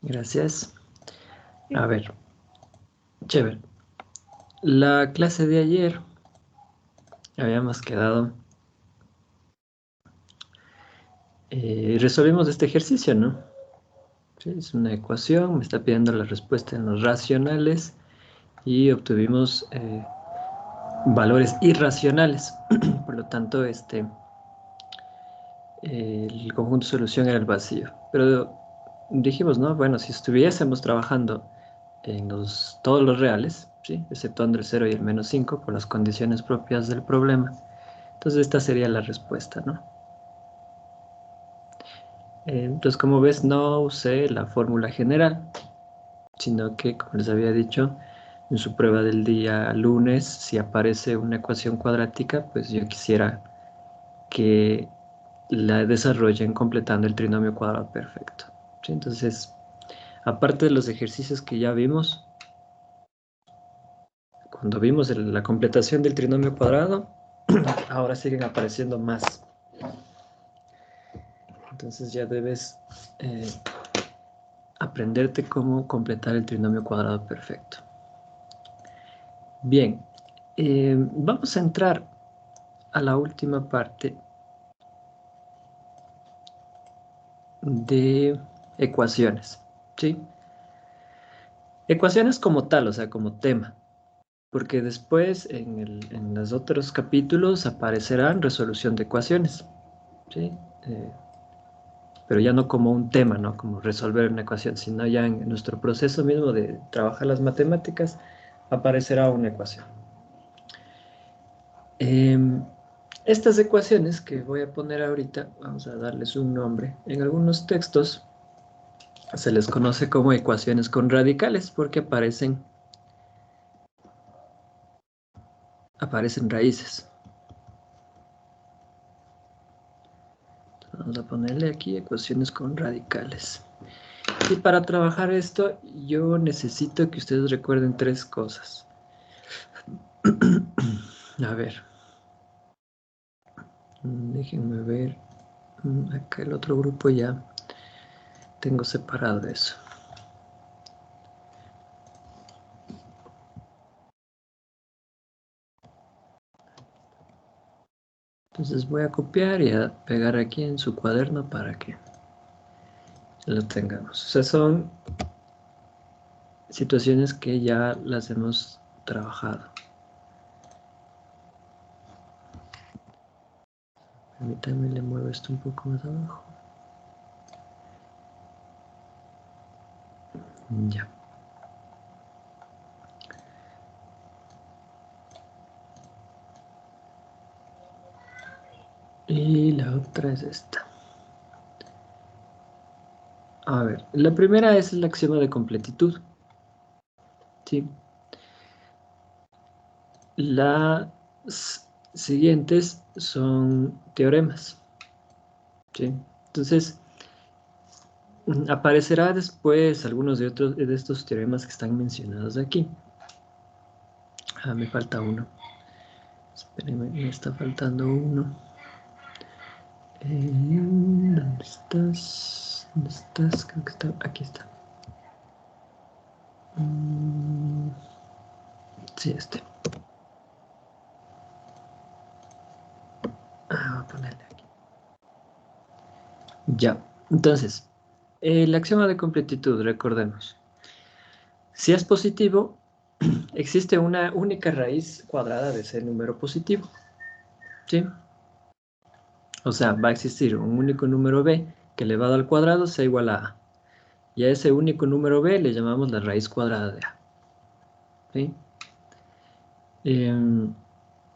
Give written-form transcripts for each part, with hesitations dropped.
Gracias. A ver, chévere. La clase de ayer habíamos quedado... resolvimos este ejercicio, ¿no? Sí, es una ecuación, me está pidiendo la respuesta en los racionales y obtuvimos valores irracionales. Por lo tanto, el conjunto de solución era el vacío. Pero dijimos, ¿no? Bueno, si estuviésemos trabajando en todos los reales, ¿sí? Exceptuando el 0 y el -5 por las condiciones propias del problema, entonces esta sería la respuesta, ¿no? Entonces, como ves, no usé la fórmula general, sino que, como les había dicho, en su prueba del día lunes, si aparece una ecuación cuadrática, pues yo quisiera que la desarrollen completando el trinomio cuadrado perfecto, ¿sí? Entonces, aparte de los ejercicios que ya vimos, cuando vimos la completación del trinomio cuadrado, ahora siguen apareciendo más. Entonces ya debes aprenderte cómo completar el trinomio cuadrado perfecto. Bien, vamos a entrar a la última parte de ecuaciones, ¿sí? Ecuaciones como tal, o sea, como tema, porque después en los otros capítulos aparecerán resolución de ecuaciones, ¿sí? Pero ya no como un tema, ¿no? Como resolver una ecuación, sino ya en nuestro proceso mismo de trabajar las matemáticas aparecerá una ecuación. Estas ecuaciones que voy a poner ahorita, vamos a darles un nombre. En algunos textos se les conoce como ecuaciones con radicales porque aparecen raíces. Vamos a ponerle aquí ecuaciones con radicales. Y para trabajar esto, yo necesito que ustedes recuerden tres cosas. A ver. Déjenme ver. Acá el otro grupo ya tengo separado eso. Entonces voy a copiar y a pegar aquí en su cuaderno para que lo tengamos. O sea, son situaciones que ya las hemos trabajado. Permítanme, le muevo esto un poco más abajo. Ya. Y la otra es esta. A ver, la primera es el axioma de completitud. ¿Sí? Las siguientes son teoremas. ¿Sí? Entonces, aparecerá después algunos de estos teoremas que están mencionados aquí. Me falta uno. Espérenme, me está faltando uno. ¿Dónde estás? ¿Dónde estás? Creo que está. Aquí está. Sí, este. Voy a ponerle aquí. Ya. Entonces, el axioma de completitud, recordemos. Si es positivo, existe una única raíz cuadrada de ese número positivo. ¿Sí? O sea, va a existir un único número b que elevado al cuadrado sea igual a a. Y a ese único número b le llamamos la raíz cuadrada de a. ¿Sí?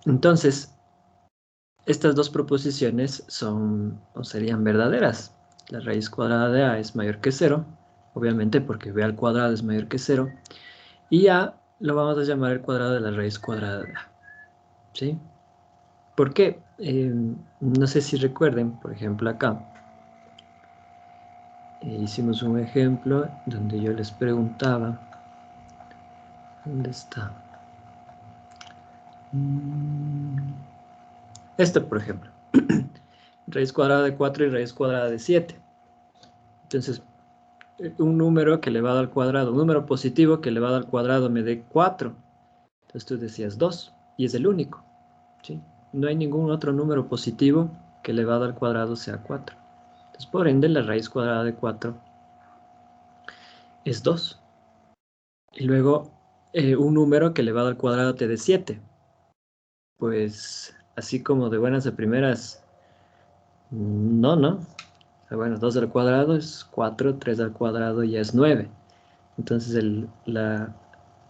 Entonces, estas dos proposiciones son o serían verdaderas. La raíz cuadrada de a es mayor que 0, obviamente porque b al cuadrado es mayor que 0, y a lo vamos a llamar el cuadrado de la raíz cuadrada de a. ¿Sí? ¿Por qué? No sé si recuerden, por ejemplo acá, hicimos un ejemplo donde yo les preguntaba, ¿dónde está? Esto, por ejemplo, raíz cuadrada de 4 y raíz cuadrada de 7. Entonces, un número que elevado al cuadrado, un número positivo que elevado al cuadrado me dé 4. Entonces tú decías 2, y es el único, ¿sí? No hay ningún otro número positivo que elevado al cuadrado sea 4. Entonces, por ende, la raíz cuadrada de 4 es 2. Y luego, un número que elevado al cuadrado te dé 7. Pues, así como de buenas a primeras, no. Bueno, 2 al cuadrado es 4, 3 al cuadrado ya es 9. Entonces,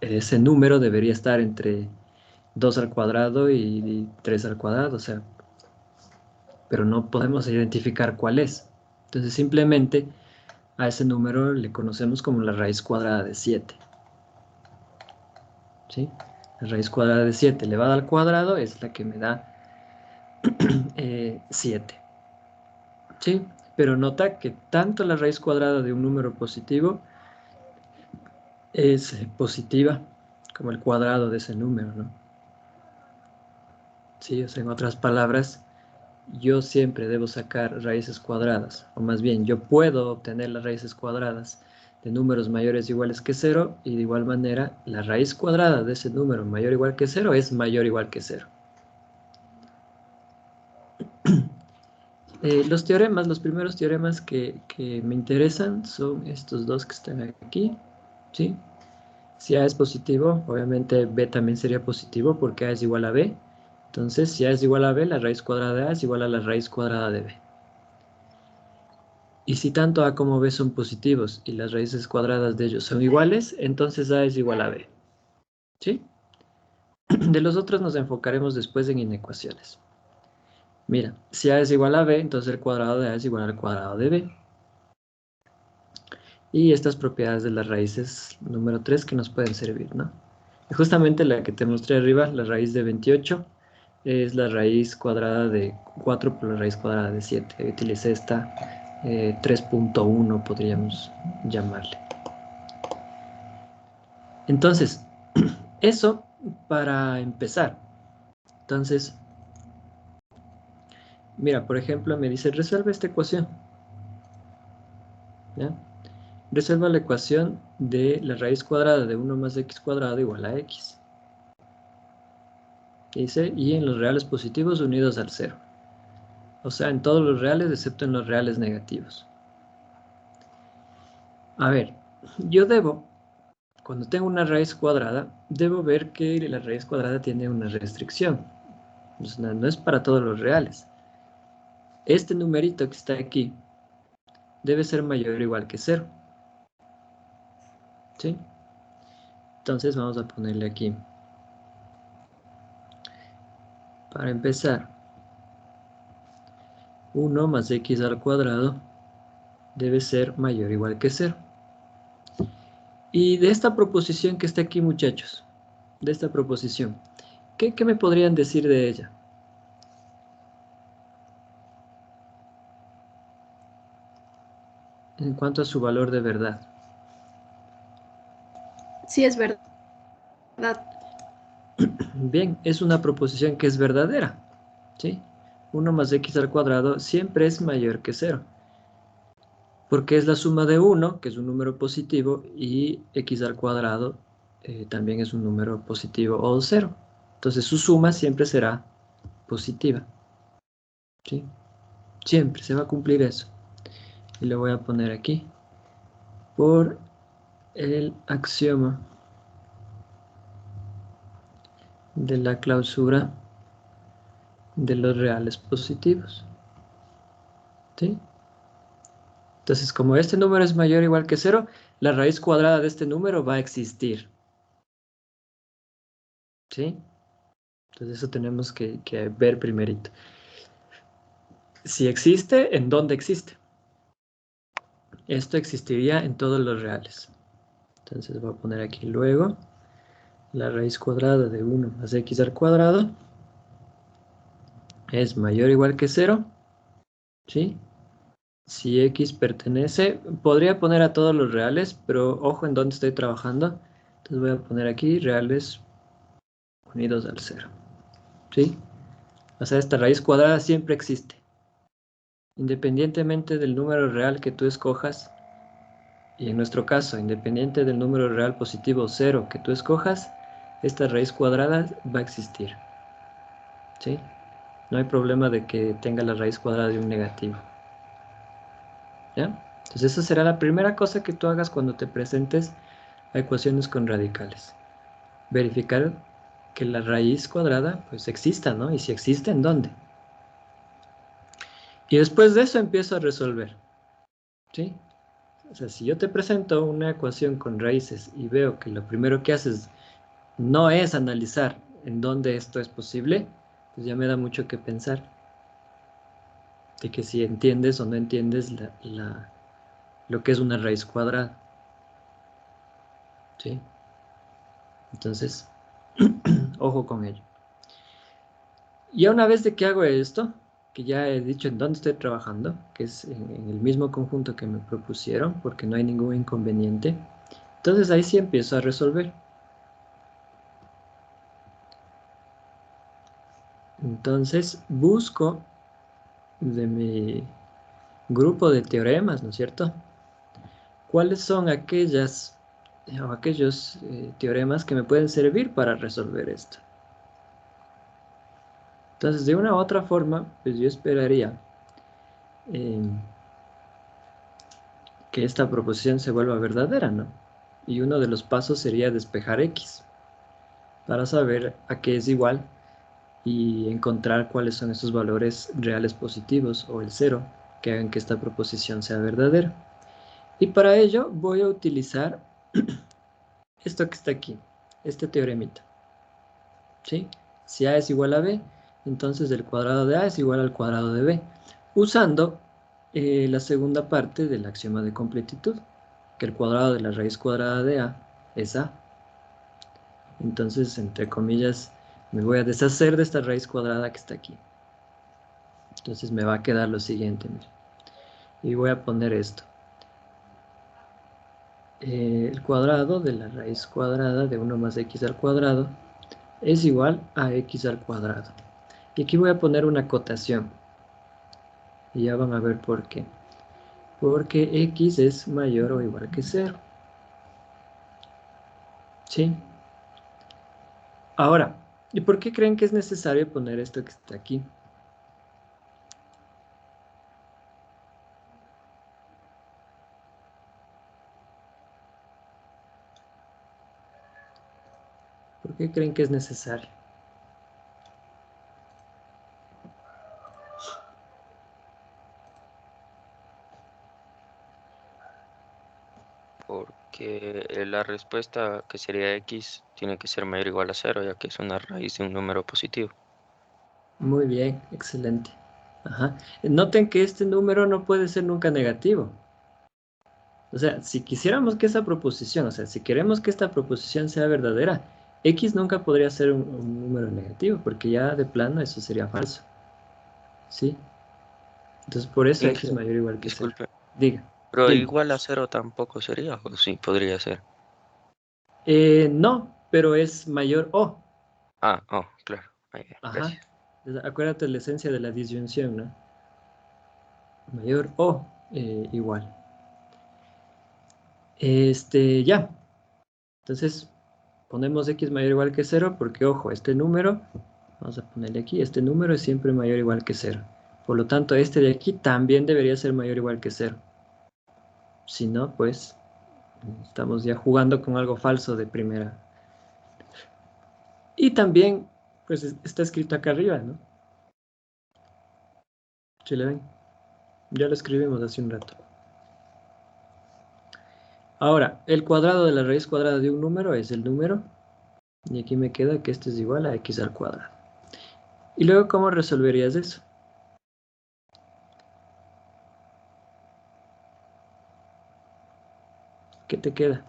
ese número debería estar entre 2 al cuadrado y 3 al cuadrado, o sea, pero no podemos identificar cuál es. Entonces, simplemente a ese número le conocemos como la raíz cuadrada de 7. ¿Sí? La raíz cuadrada de 7 elevada al cuadrado es la que me da 7. ¿Sí? Pero nota que tanto la raíz cuadrada de un número positivo es positiva como el cuadrado de ese número, ¿no? Sí, o sea, en otras palabras, yo siempre debo sacar raíces cuadradas, o más bien, yo puedo obtener las raíces cuadradas de números mayores o iguales que 0, y de igual manera, la raíz cuadrada de ese número mayor o igual que 0 es mayor o igual que 0. Los teoremas, los primeros teoremas que me interesan son estos dos que están aquí, ¿sí? Si A es positivo, obviamente B también sería positivo porque A es igual a B. Entonces, si A es igual a B, la raíz cuadrada de A es igual a la raíz cuadrada de B. Y si tanto A como B son positivos y las raíces cuadradas de ellos son iguales, entonces A es igual a B. ¿Sí? De los otros nos enfocaremos después en inecuaciones. Mira, si A es igual a B, entonces el cuadrado de A es igual al cuadrado de B. Y estas propiedades de las raíces número 3 que nos pueden servir, ¿no? Y justamente la que te mostré arriba, la raíz de 28, es la raíz cuadrada de 4 por la raíz cuadrada de 7. Utilicé esta 3.1, podríamos llamarle. Entonces, eso para empezar. Entonces, mira, por ejemplo, me dice, resuelve esta ecuación. ¿Ya? Resuelva la ecuación de la raíz cuadrada de 1 más x cuadrado igual a x. Dice, y en los reales positivos unidos al 0. O sea, en todos los reales excepto en los reales negativos. A ver, yo debo, cuando tengo una raíz cuadrada, debo ver que la raíz cuadrada tiene una restricción. Pues no es para todos los reales. Este numerito que está aquí debe ser mayor o igual que 0. ¿Sí? Entonces vamos a ponerle aquí. Para empezar, 1 más x al cuadrado debe ser mayor o igual que 0. Y de esta proposición que está aquí, muchachos, de esta proposición, ¿qué me podrían decir de ella? En cuanto a su valor de verdad. Sí, es verdad. Bien, es una proposición que es verdadera, ¿sí? 1 más x al cuadrado siempre es mayor que 0, porque es la suma de 1, que es un número positivo, y x al cuadrado también es un número positivo o 0. Entonces su suma siempre será positiva, ¿sí? Siempre se va a cumplir eso. Y lo voy a poner aquí por el axioma de la clausura de los reales positivos, ¿sí? Entonces, como este número es mayor o igual que 0, la raíz cuadrada de este número va a existir, ¿sí? Entonces eso tenemos que ver primerito. Si existe, ¿en dónde existe? Esto existiría en todos los reales. Entonces voy a poner aquí luego la raíz cuadrada de 1 más x al cuadrado es mayor o igual que 0, ¿sí? Si x pertenece, podría poner a todos los reales, pero ojo en dónde estoy trabajando. Entonces voy a poner aquí reales unidos al 0, ¿sí? O sea, esta raíz cuadrada siempre existe. Independientemente del número real que tú escojas, Y en nuestro caso, independiente del número real positivo 0 que tú escojas, esta raíz cuadrada va a existir. ¿Sí? No hay problema de que tenga la raíz cuadrada de un negativo. ¿Ya? Entonces esa será la primera cosa que tú hagas cuando te presentes a ecuaciones con radicales. Verificar que la raíz cuadrada pues exista, ¿no? Y si existe, ¿en dónde? Y después de eso empiezo a resolver. ¿Sí? O sea, si yo te presento una ecuación con raíces y veo que lo primero que haces no es analizar en dónde esto es posible, pues ya me da mucho que pensar de que si entiendes o no entiendes lo que es una raíz cuadrada. ¿Sí? Entonces, ojo con ello. Y una vez de que hago esto, que ya he dicho en dónde estoy trabajando, que es en el mismo conjunto que me propusieron, porque no hay ningún inconveniente, entonces ahí sí empiezo a resolver. Entonces busco de mi grupo de teoremas, ¿no es cierto? ¿Cuáles son aquellos teoremas que me pueden servir para resolver esto? Entonces, de una u otra forma, pues yo esperaría eh, que esta proposición se vuelva verdadera, ¿no? Y uno de los pasos sería despejar X para saber a qué es igual y encontrar cuáles son esos valores reales positivos o el cero que hagan que esta proposición sea verdadera. Y para ello voy a utilizar esto que está aquí, este teoremita. ¿Sí? Si A es igual a B, entonces el cuadrado de A es igual al cuadrado de B, usando la segunda parte del axioma de completitud, que el cuadrado de la raíz cuadrada de A es A. Entonces, entre comillas, me voy a deshacer de esta raíz cuadrada que está aquí. Entonces me va a quedar lo siguiente, mira. Y voy a poner esto. El cuadrado de la raíz cuadrada de 1 más x al cuadrado es igual a x al cuadrado. Y aquí voy a poner una acotación. Y ya van a ver por qué. Porque x es mayor o igual que 0. ¿Sí? Ahora, ¿y por qué creen que es necesario poner esto que está aquí? ¿Por qué creen que es necesario? Porque la respuesta que sería x tiene que ser mayor o igual a cero, ya que es una raíz de un número positivo. Muy bien, excelente. Ajá. Noten que este número no puede ser nunca negativo. O sea, si quisiéramos que esa proposición, o sea, si queremos que esta proposición sea verdadera, x nunca podría ser un número negativo, porque ya de plano eso sería falso. ¿Sí? Entonces, por eso x mayor o igual que 0. Disculpe, Diga, pero dime. igual a cero tampoco sería, o sí, podría ser. No, pero es mayor o. Ah, oh, claro. Ajá. Gracias. Entonces, acuérdate la esencia de la disyunción, ¿no? Mayor o igual. Ya. Entonces, ponemos x mayor o igual que 0 porque, ojo, este número, vamos a ponerle aquí, este número es siempre mayor o igual que 0. Por lo tanto, este de aquí también debería ser mayor o igual que 0. Si no, pues, estamos ya jugando con algo falso de primera. Y también, pues, está escrito acá arriba, ¿no? Si le ven, ya lo escribimos hace un rato. Ahora, el cuadrado de la raíz cuadrada de un número es el número, y aquí me queda que esto es igual a x al cuadrado. Y luego, ¿cómo resolverías eso? ¿Qué te queda?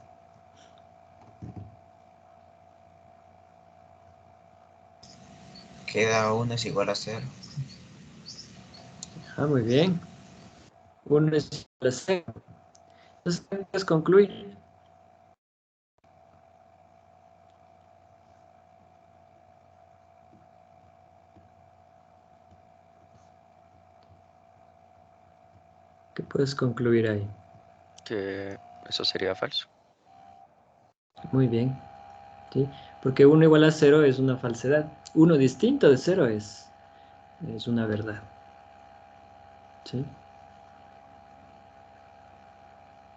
Queda 1 es igual a 0. Ah, muy bien. 1 es igual a 0. Entonces, ¿qué puedes concluir? ¿Qué puedes concluir ahí? Eso sería falso. Muy bien, ¿sí? Porque 1 igual a 0 es una falsedad. 1 distinto de 0 es una verdad, ¿sí?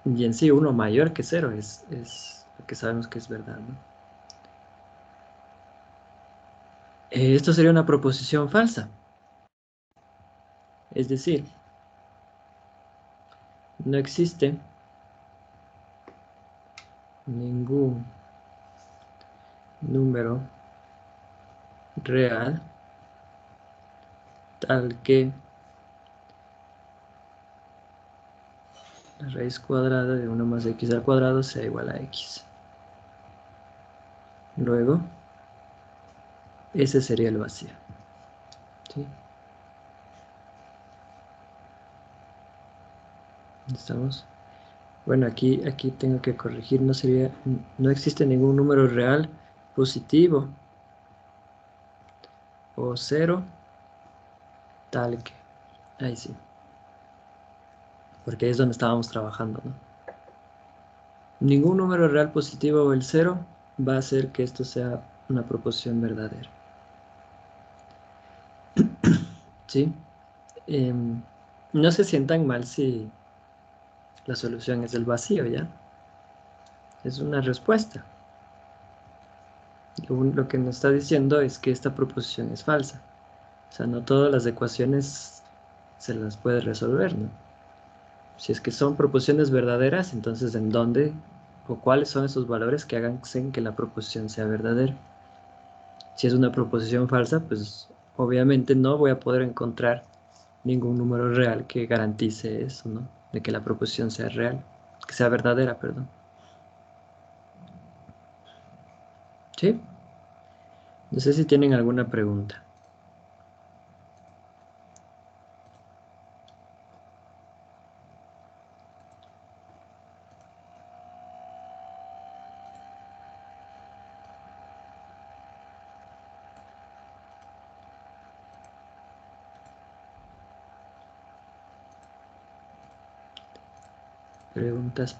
Y en sí 1 mayor que 0 es lo que sabemos que es verdad, ¿no? Esto sería una proposición falsa. Es decir, no existe ningún número real tal que la raíz cuadrada de 1 más x al cuadrado sea igual a x. Luego, ese sería el vacío, ¿sí? ¿Estamos? Bueno, aquí tengo que corregir, no existe ningún número real positivo o 0 tal que, ahí sí, porque ahí es donde estábamos trabajando, ¿no? Ningún número real positivo o el 0 va a hacer que esto sea una proposición verdadera, ¿sí? No se sientan mal si la solución es el vacío, ¿ya? Es una respuesta. Lo que nos está diciendo es que esta proposición es falsa. O sea, no todas las ecuaciones se las puede resolver, ¿no? Si es que son proposiciones verdaderas, entonces ¿en dónde o cuáles son esos valores que hagan que la proposición sea verdadera? Si es una proposición falsa, pues obviamente no voy a poder encontrar ningún número real que garantice eso, ¿no? De que la proposición sea real, que sea verdadera, perdón. ¿Sí? No sé si tienen alguna pregunta.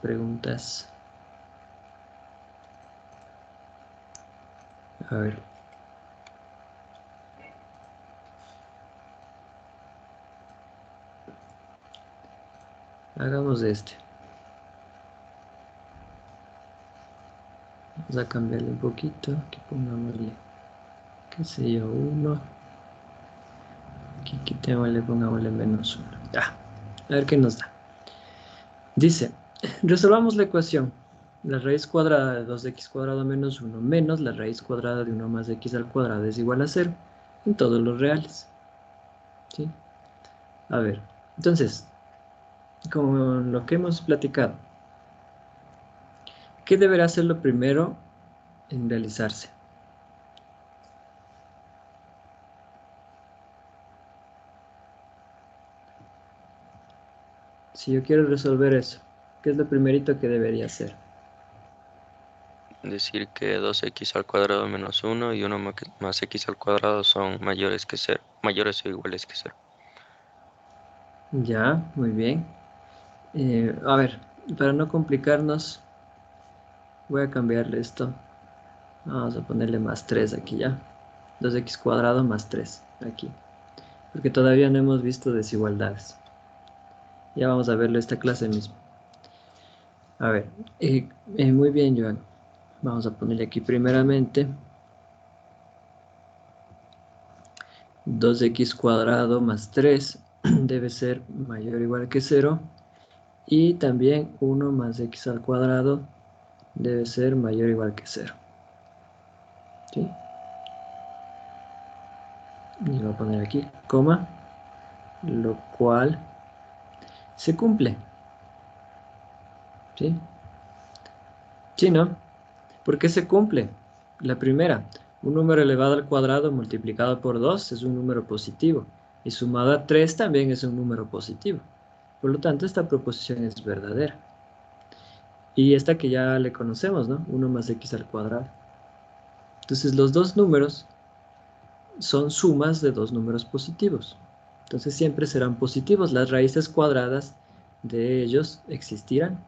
Preguntas. A ver. Hagamos este. Vamos a cambiarle un poquito. Aquí pongámosle, qué sé yo, 1. Aquí quitémosle, pongámosle -1. A ver qué nos da. Dice, resolvamos la ecuación. La raíz cuadrada de 2x cuadrado menos 1 menos la raíz cuadrada de 1 más x al cuadrado es igual a 0 en todos los reales. ¿Sí? A ver, entonces, con lo que hemos platicado, ¿qué deberá ser lo primero en realizarse? Si yo quiero resolver eso, ¿qué es lo primerito que debería hacer? Decir que 2x al cuadrado menos 1 y 1 más x al cuadrado son mayores que 0, mayores o iguales que 0. Ya, muy bien. A ver, para no complicarnos, voy a cambiarle esto. Vamos a ponerle más 3 aquí ya. 2x cuadrado más 3 aquí. Porque todavía no hemos visto desigualdades. Ya vamos a verlo esta clase mismo. A ver, muy bien, Joan. Vamos a ponerle aquí primeramente 2x cuadrado más 3 debe ser mayor o igual que 0. Y también 1 más x al cuadrado debe ser mayor o igual que 0. ¿Sí? Y voy a poner aquí, coma, lo cual se cumple. ¿Sí? ¿Sí, no? ¿Por qué se cumple? La primera, un número elevado al cuadrado multiplicado por 2 es un número positivo. Y sumado a 3 también es un número positivo. Por lo tanto, esta proposición es verdadera. Y esta que ya le conocemos, ¿no? 1 más x al cuadrado. Entonces, los dos números son sumas de dos números positivos. Entonces, siempre serán positivos. Las raíces cuadradas de ellos existirán.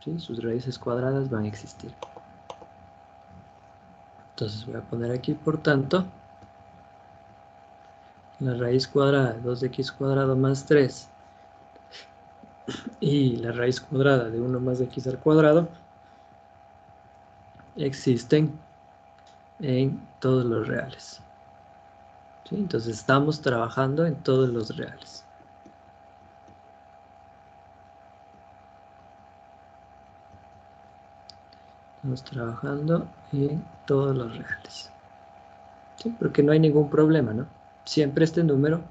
¿sí? Sus raíces cuadradas van a existir. Entonces voy a poner aquí, por tanto, la raíz cuadrada de 2x cuadrado más 3 y la raíz cuadrada de 1 más x al cuadrado existen en todos los reales. ¿Sí? Entonces estamos trabajando en todos los reales. Estamos trabajando en todos los reales. ¿Sí? Porque no hay ningún problema, ¿no? Siempre este número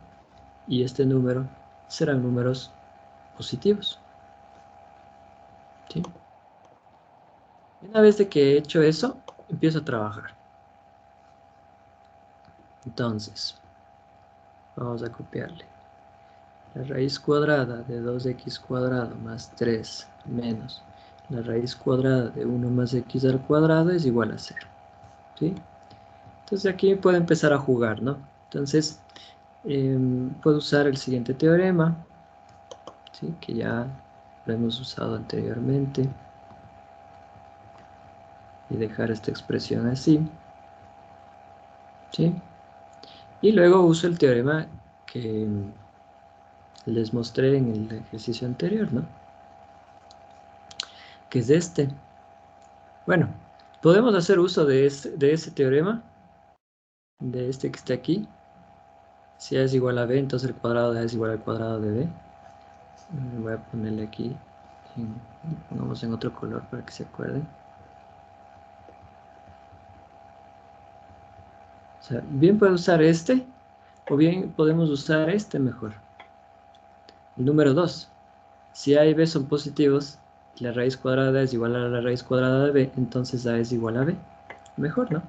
y este número serán números positivos. ¿Sí? Una vez de que he hecho eso, empiezo a trabajar. Entonces, vamos a copiarle. La raíz cuadrada de 2x cuadrado más 3 menos la raíz cuadrada de 1 más x al cuadrado es igual a 0. ¿Sí? Entonces aquí puedo empezar a jugar, ¿no? Entonces, puedo usar el siguiente teorema, ¿sí? Que ya lo hemos usado anteriormente. Y dejar esta expresión así. ¿Sí? Y luego uso el teorema que les mostré en el ejercicio anterior, ¿no? Que es este. Bueno, podemos hacer uso de ese teorema, de este que está aquí. Si A es igual a B, entonces el cuadrado de A es igual al cuadrado de B. Voy a ponerle aquí, pongamos en otro color para que se acuerden. O sea, bien puedo usar este, o bien podemos usar este mejor. El número 2. Si A y B son positivos, y la raíz cuadrada de A es igual a la raíz cuadrada de B, entonces A es igual a B. Mejor, ¿no?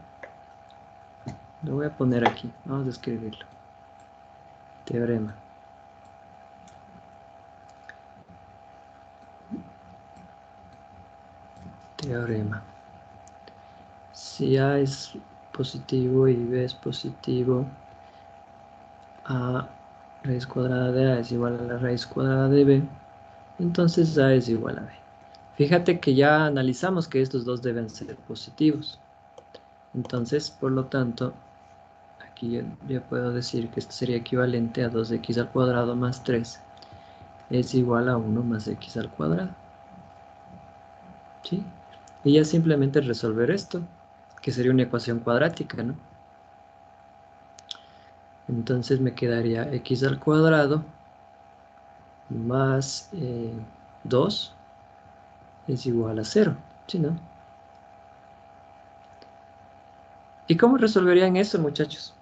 Lo voy a poner aquí. Vamos a escribirlo. Teorema. Teorema. Si A es positivo y B es positivo, A raíz cuadrada de A es igual a la raíz cuadrada de B, entonces A es igual a B. Fíjate que ya analizamos que estos dos deben ser positivos. Entonces, por lo tanto, aquí yo puedo decir que esto sería equivalente a 2x al cuadrado más 3 es igual a 1 más x al cuadrado. ¿Sí? Y ya simplemente resolver esto, que sería una ecuación cuadrática, ¿no? Entonces me quedaría x al cuadrado más 2 es igual a 0, ¿sí, no? ¿Y cómo resolverían eso, muchachos?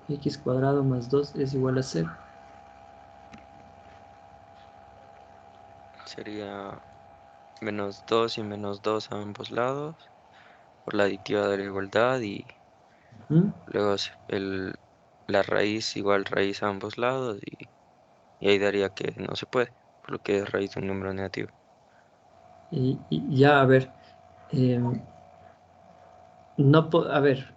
X cuadrado más 2 es igual a 0. Sería menos 2 y menos 2 a ambos lados por la aditiva de la igualdad y ¿Mm? luego la raíz igual raíz a ambos lados y ahí daría que no se puede, por lo que es raíz de un número negativo. Y ya, a ver, em, no a ver,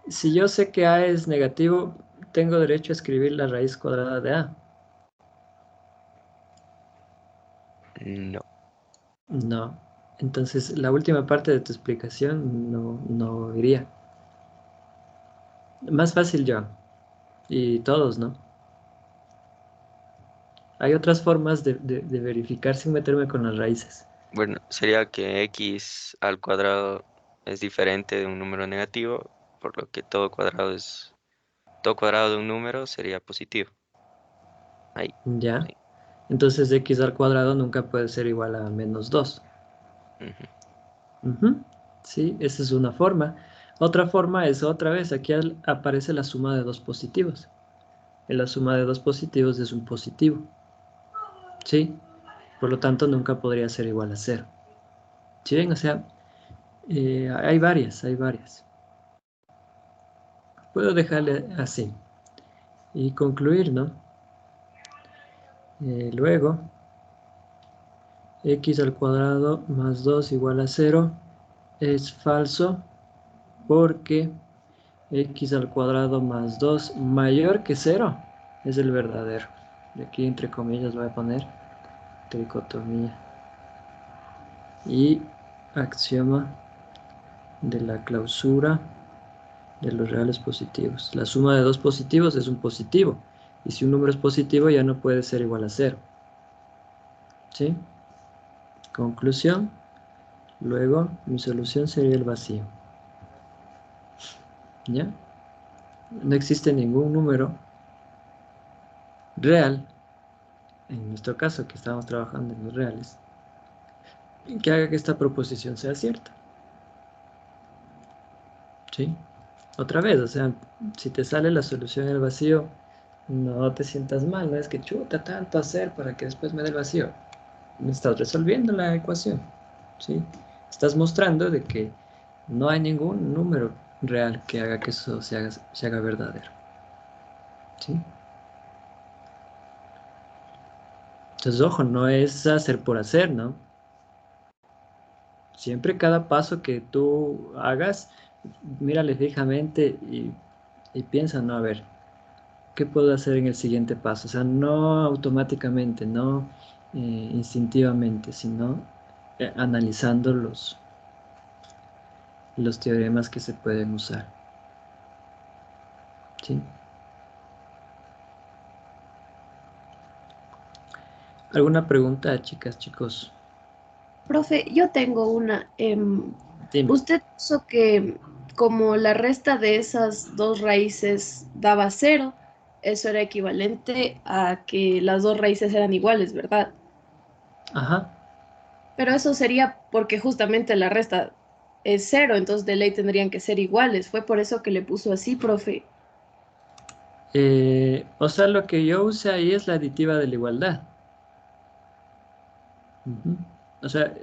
si yo sé que A es negativo, tengo derecho a escribir la raíz cuadrada de A. No, No. Entonces, la última parte de tu explicación no iría. Más fácil yo. Y todos, ¿no? Hay otras formas de verificar sin meterme con las raíces. bueno, sería que x al cuadrado es diferente de un número negativo, por lo que todo cuadrado de un número sería positivo. Ahí, ¿Ya? sí. Entonces, x al cuadrado nunca puede ser igual a menos 2. Ujú. Ujú. Sí, esa es una forma. Otra forma es otra vez, aquí aparece la suma de dos positivos. Y la suma de dos positivos es un positivo. ¿Sí? Por lo tanto, nunca podría ser igual a 0. ¿Sí ven? O sea, hay varias, hay varias. Puedo dejarle así y concluir, ¿no? Luego, x al cuadrado más 2 igual a 0 es falso porque x al cuadrado más 2 mayor que 0 es el verdadero. Y aquí entre comillas voy a poner tricotomía. Y axioma de la clausura de los reales positivos. La suma de dos positivos es un positivo. Y si un número es positivo ya no puede ser igual a 0. ¿Sí? Conclusión. Luego mi solución sería el vacío. ¿Ya? No existe ningún número real, en nuestro caso que estamos trabajando en los reales, que haga que esta proposición sea cierta. ¿Sí? Otra vez, o sea, si te sale la solución el vacío, no te sientas mal, no es que chuta tanto hacer para que después me dé el vacío. Estás resolviendo la ecuación, ¿sí? Estás mostrando de que no hay ningún número real que haga que eso se haga verdadero, ¿sí? Entonces, ojo, no es hacer por hacer, ¿no? Siempre cada paso que tú hagas, mírale fijamente y piensa, no, a ver, ¿qué puedo hacer en el siguiente paso? O sea, no automáticamente, no instintivamente, sino analizando los teoremas que se pueden usar. ¿Sí? ¿Alguna pregunta, chicas, chicos? Profe, yo tengo una. Dime. Usted puso que como la resta de esas dos raíces daba cero, eso era equivalente a que las dos raíces eran iguales, ¿verdad? Ajá. Pero eso sería porque justamente la resta es cero, entonces de ley tendrían que ser iguales. Fue por eso que le puso así, profe. O sea, lo que yo usé ahí es la aditiva de la igualdad. Ujú. O sea,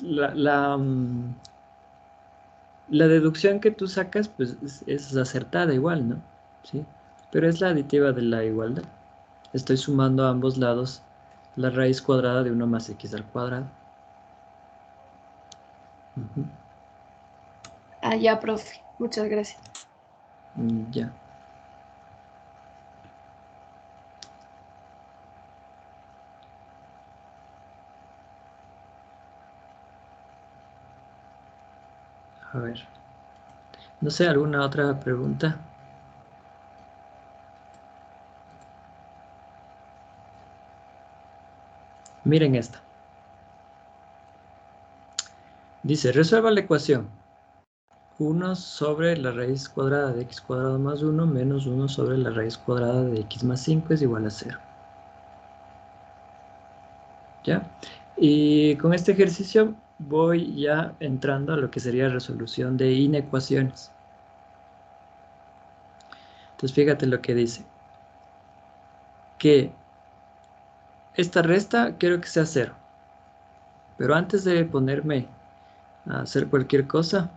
la deducción que tú sacas, pues es acertada igual, ¿no? Sí. Pero es la aditiva de la igualdad. Estoy sumando a ambos lados la raíz cuadrada de 1 más x al cuadrado. Ujú. Ah, ya, profe. Muchas gracias. Ya. A ver. No sé, ¿alguna otra pregunta? Miren esta. Dice, resuelva la ecuación. 1 sobre la raíz cuadrada de x cuadrado más 1 menos 1 sobre la raíz cuadrada de x más 5 es igual a 0. ¿Ya? Y con este ejercicio voy ya entrando a lo que sería resolución de inecuaciones. Entonces fíjate lo que dice. Que esta resta quiero que sea 0. Pero antes de ponerme a hacer cualquier cosa,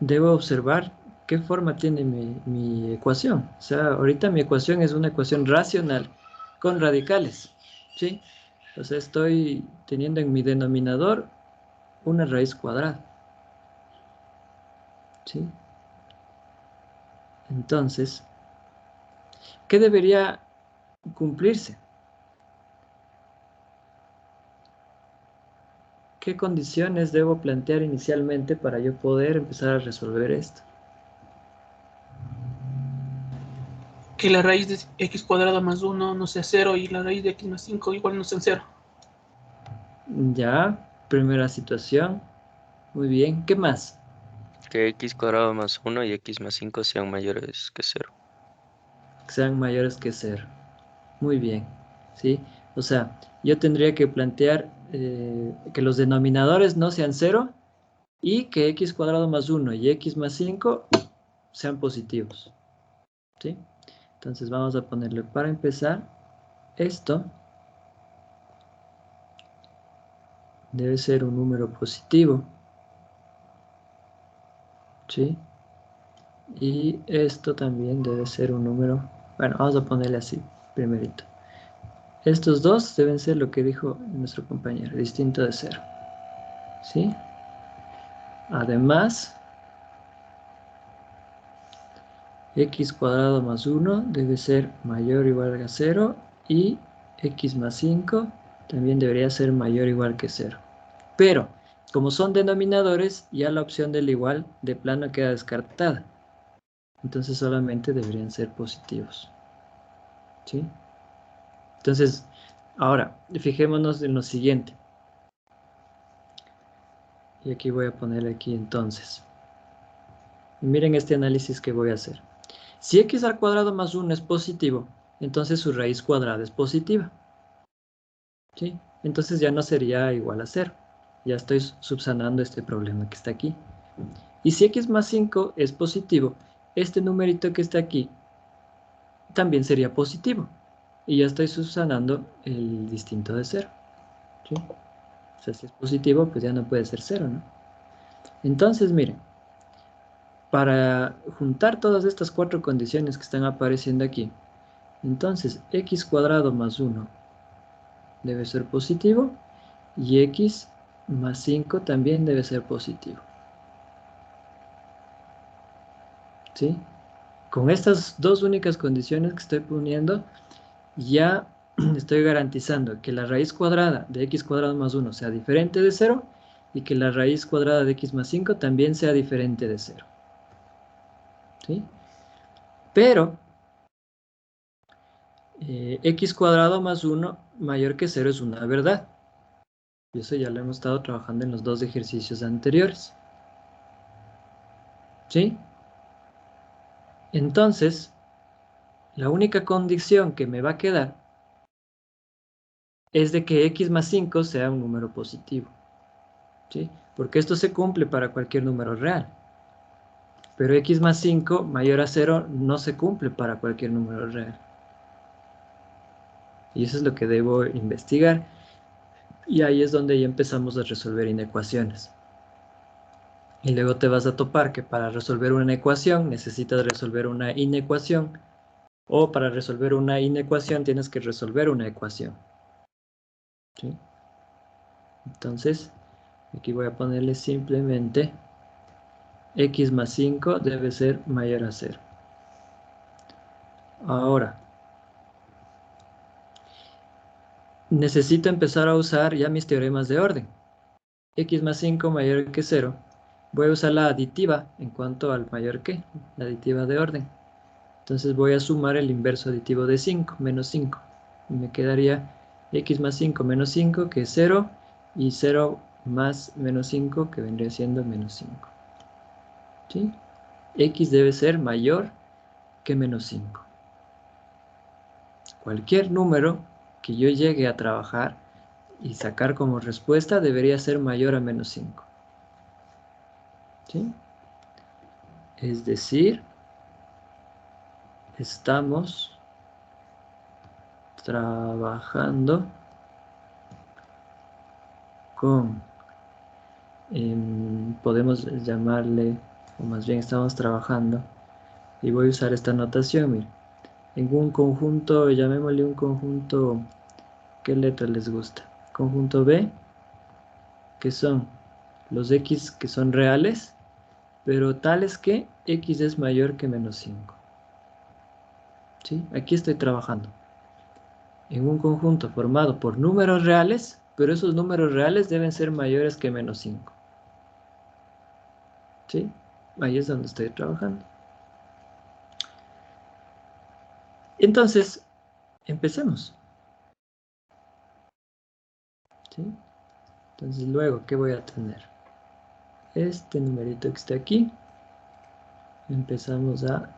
debo observar qué forma tiene mi ecuación. O sea, ahorita mi ecuación es una ecuación racional con radicales, ¿sí? O sea, estoy teniendo en mi denominador una raíz cuadrada, ¿sí? Entonces, ¿qué debería cumplirse? ¿Qué condiciones debo plantear inicialmente para yo poder empezar a resolver esto? Que la raíz de x cuadrado más 1 no sea cero y la raíz de x más 5 igual no sea cero. Ya, primera situación. Muy bien. ¿Qué más? Que x cuadrado más 1 y x más 5 sean mayores que 0. Que sean mayores que 0. Muy bien. ¿Sí? O sea, yo tendría que plantear que los denominadores no sean 0 y que x cuadrado más 1 y x más 5 sean positivos. ¿Sí? Entonces vamos a ponerle para empezar esto debe ser un número positivo. ¿Sí? Y esto también debe ser un número, bueno, vamos a ponerle así, primerito. Estos dos deben ser lo que dijo nuestro compañero, distinto de 0. ¿Sí? Además, x cuadrado más 1 debe ser mayor o igual a 0 y x más 5 también debería ser mayor o igual que 0. Pero, como son denominadores, ya la opción del igual de plano queda descartada. Entonces solamente deberían ser positivos. ¿Sí? Entonces, ahora, fijémonos en lo siguiente. Y aquí voy a poner aquí entonces. Y miren este análisis que voy a hacer. Si x al cuadrado más 1 es positivo, entonces su raíz cuadrada es positiva. ¿Sí? Entonces ya no sería igual a 0. Ya estoy subsanando este problema que está aquí. Y si x más 5 es positivo, este numerito que está aquí también sería positivo. Y ya estoy subsanando el distinto de 0. ¿Sí? O sea, si es positivo, pues ya no puede ser 0, ¿no? Entonces, miren, para juntar todas estas 4 condiciones que están apareciendo aquí, entonces x cuadrado más 1 debe ser positivo y x más 5 también debe ser positivo. ¿Sí? Con estas dos únicas condiciones que estoy poniendo, ya estoy garantizando que la raíz cuadrada de x cuadrado más 1 sea diferente de 0 y que la raíz cuadrada de x más 5 también sea diferente de 0. ¿Sí? Pero x cuadrado más 1 mayor que 0 es una verdad. Y eso ya lo hemos estado trabajando en los dos ejercicios anteriores. ¿Sí? Entonces, la única condición que me va a quedar es de que x más 5 sea un número positivo. ¿Sí? Porque esto se cumple para cualquier número real. Pero x más 5 mayor a 0 no se cumple para cualquier número real. Y eso es lo que debo investigar. Y ahí es donde ya empezamos a resolver inecuaciones. Y luego te vas a topar que para resolver una ecuación necesitas resolver una inecuación. O para resolver una inecuación tienes que resolver una ecuación. ¿Sí? Entonces, aquí voy a ponerle simplemente x más 5 debe ser mayor a 0. Ahora, necesito empezar a usar ya mis teoremas de orden. X más 5 mayor que 0. Voy a usar la aditiva en cuanto al mayor que, la aditiva de orden. Entonces voy a sumar el inverso aditivo de 5, menos 5. Y me quedaría x más 5 menos 5, que es 0, y 0 más menos 5, que vendría siendo menos 5. ¿Sí? X debe ser mayor que menos 5. Cualquier número que yo llegue a trabajar y sacar como respuesta debería ser mayor a menos 5. ¿Sí? Es decir, estamos trabajando con, podemos llamarle, o más bien estamos trabajando, y voy a usar esta notación, miren, en un conjunto, llamémosle un conjunto, ¿qué letra les gusta? Conjunto B, que son los x que son reales, pero tales que x es mayor que menos 5. ¿Sí? Aquí estoy trabajando en un conjunto formado por números reales, pero esos números reales deben ser mayores que menos 5. ¿Sí? Ahí es donde estoy trabajando. Entonces, empecemos. ¿Sí? Entonces, luego, ¿qué voy a tener? Este numerito que está aquí. Empezamos a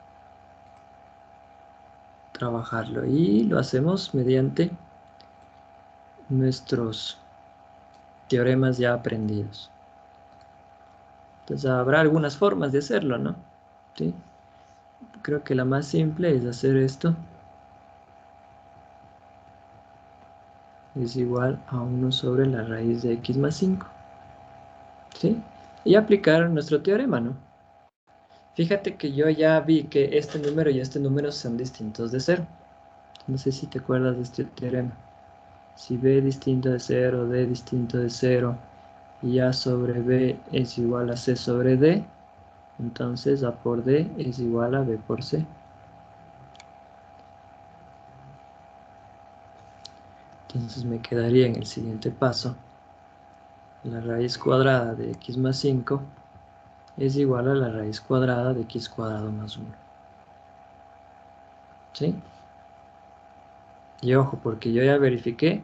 trabajarlo y lo hacemos mediante nuestros teoremas ya aprendidos. Entonces, habrá algunas formas de hacerlo, ¿no? ¿Sí? Creo que la más simple es hacer esto. Es igual a 1 sobre la raíz de x más 5. ¿Sí? Y aplicar nuestro teorema, ¿no? Fíjate que yo ya vi que este número y este número son distintos de 0. No sé si te acuerdas de este teorema. Si b distinto de 0, d distinto de 0, y a sobre b es igual a c sobre d, entonces a por d es igual a b por c. Entonces me quedaría en el siguiente paso, la raíz cuadrada de x más 5 es igual a la raíz cuadrada de x cuadrado más 1. ¿Sí? Y ojo, porque yo ya verifiqué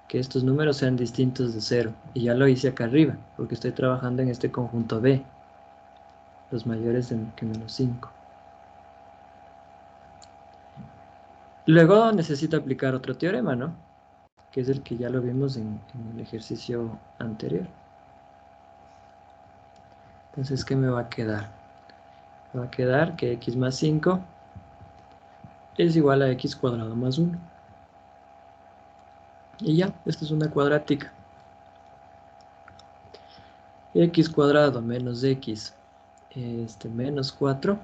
que estos números sean distintos de 0, y ya lo hice acá arriba, porque estoy trabajando en este conjunto B, los mayores que menos 5. Luego necesito aplicar otro teorema, ¿no? Que es el que ya lo vimos en el ejercicio anterior. Entonces, ¿qué me va a quedar? Me va a quedar que x más 5 es igual a x cuadrado más 1. Y ya, esta es una cuadrática. X cuadrado menos x menos 4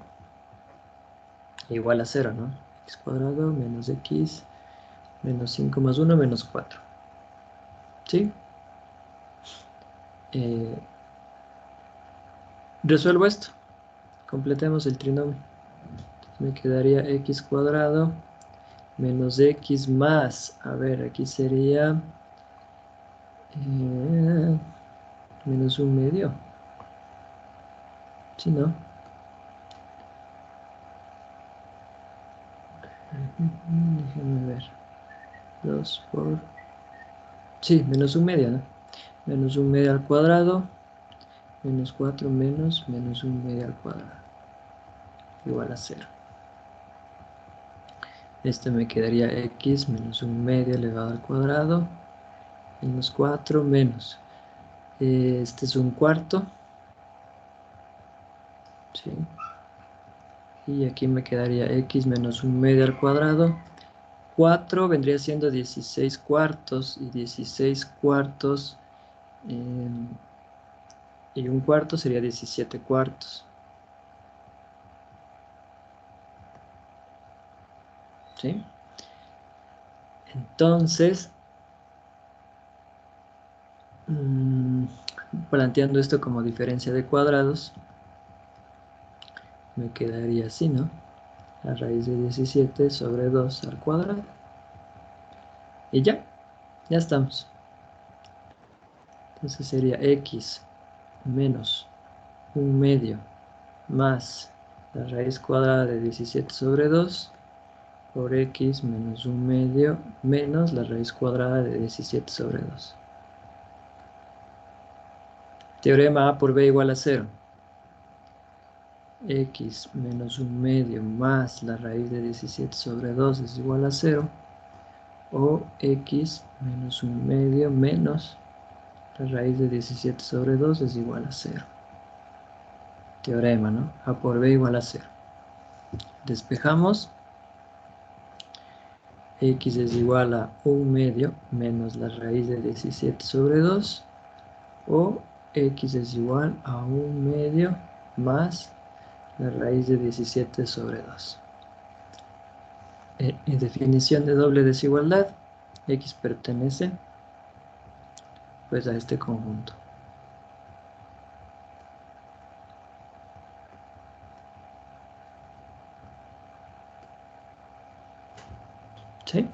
igual a 0, ¿no? X cuadrado menos x menos 5 más 1 menos 4. ¿Sí? Resuelvo esto. Completemos el trinomio. Me quedaría x cuadrado menos x más, a ver, aquí sería menos 1/2. ¿Sí, no? Déjame ver. 2 por... Sí, menos 1/2, ¿no? Menos 1/2 al cuadrado, menos 4 menos 1/2 al cuadrado, igual a 0. Este me quedaría x menos 1/2 elevado al cuadrado, menos 4 menos. Este es 1/4. ¿Sí? Y aquí me quedaría x menos 1/2 al cuadrado. 4 vendría siendo 16 cuartos, y 16 cuartos y 1/4 sería 17 cuartos. ¿Sí? Entonces, planteando esto como diferencia de cuadrados, me quedaría así, ¿no? La raíz de 17 sobre 2 al cuadrado. Y ya estamos. Entonces sería x menos 1/2 más la raíz cuadrada de 17 sobre 2 por x menos 1/2 menos la raíz cuadrada de 17 sobre 2. Teorema A por B igual a 0. X menos 1/2 más la raíz de 17 sobre 2 es igual a 0. O x menos 1/2 menos la raíz de 17 sobre 2 es igual a 0. Teorema, ¿no? A por B igual a 0. Despejamos. X es igual a 1/2 menos la raíz de 17 sobre 2. O x es igual a 1/2 más la raíz de 17 sobre 2. En definición de doble desigualdad, x pertenece pues a este conjunto. ¿Sí?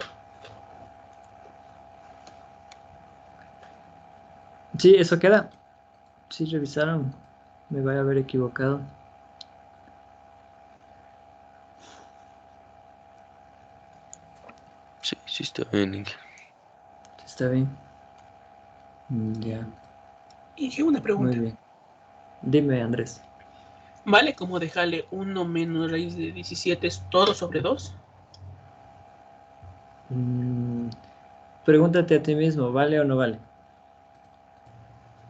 Sí, eso queda. Si revisaron, me voy a haber equivocado. Sí, está bien. Está bien. Ya, Y yo una muy pregunta. bien. Dime, Andrés. ¿Vale como dejarle 1 menos raíz de 17 es todo sobre 2? Pregúntate a ti mismo, ¿vale o no vale?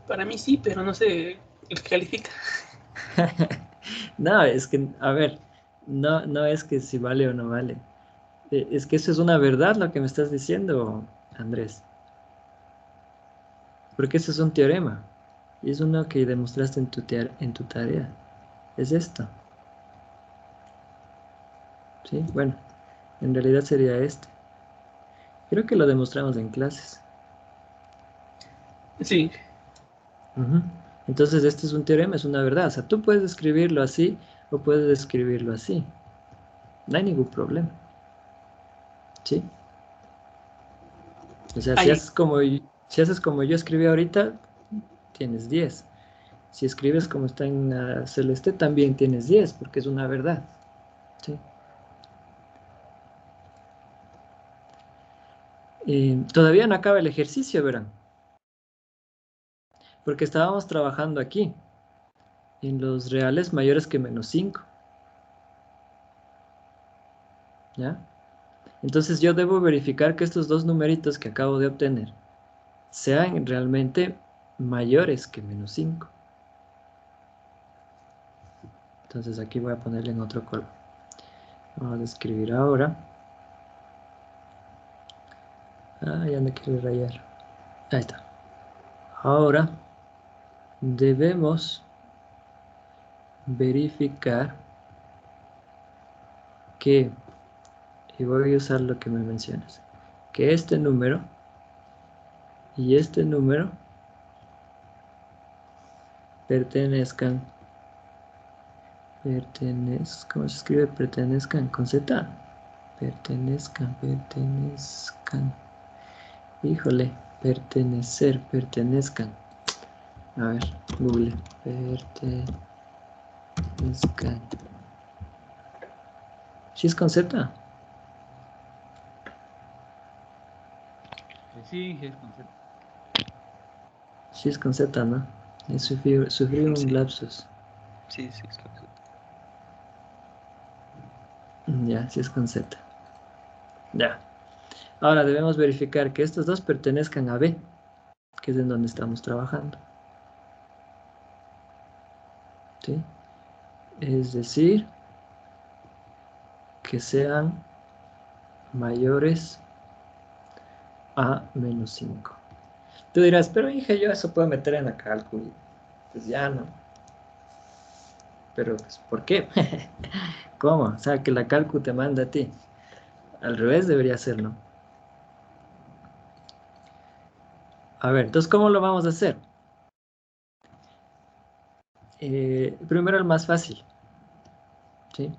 Para mí sí, pero no sé el que califica. No, es que, a ver, no es que si vale o no vale. Es que eso es una verdad lo que me estás diciendo, Andrés. Porque eso es un teorema. Y es uno que demostraste en tu tarea. Es esto. ¿Sí? Bueno, en realidad sería este. Creo que lo demostramos en clases. Sí, Ujú. Entonces este es un teorema, es una verdad. O sea, tú puedes escribirlo así o puedes escribirlo así. No hay ningún problema. ¿Sí? O sea, hay, si haces como yo escribí ahorita, tienes 10. Si escribes como está en la celeste, también tienes 10, porque es una verdad. ¿Sí? Y todavía no acaba el ejercicio, verán. Porque estábamos trabajando aquí, en los reales mayores que -5. ¿Ya? Entonces yo debo verificar que estos dos numeritos que acabo de obtener sean realmente mayores que -5. Entonces aquí voy a ponerle en otro color. Vamos a escribir ahora. Ah, ya me quiero rayar. Ahí está. Ahora debemos verificar que, y voy a usar lo que me mencionas, que este número y este número pertenezcan, ¿cómo se escribe? Pertenezcan con Z. Pertenezcan. Híjole, pertenezcan. A ver, Google, pertenezcan. ¿Sí es con Z? Sí, es con Z. Sí es con Z, ¿no? Sufrí un Sí, lapsus. sí, sí. Es con Z. Ya, sí es con Z. Ya. Ahora debemos verificar que estos dos pertenezcan a B, que es en donde estamos trabajando. ¿Sí? Es decir, que sean mayores a -5. Tú dirás, pero hija, yo eso puedo meter en la cálculo. Pues ya no. Pero, pues, ¿por qué? ¿Cómo? O sea, que la cálculo te manda a ti. Al revés debería ser, ¿no? A ver, entonces, ¿cómo lo vamos a hacer? Primero el más fácil. ¿Sí?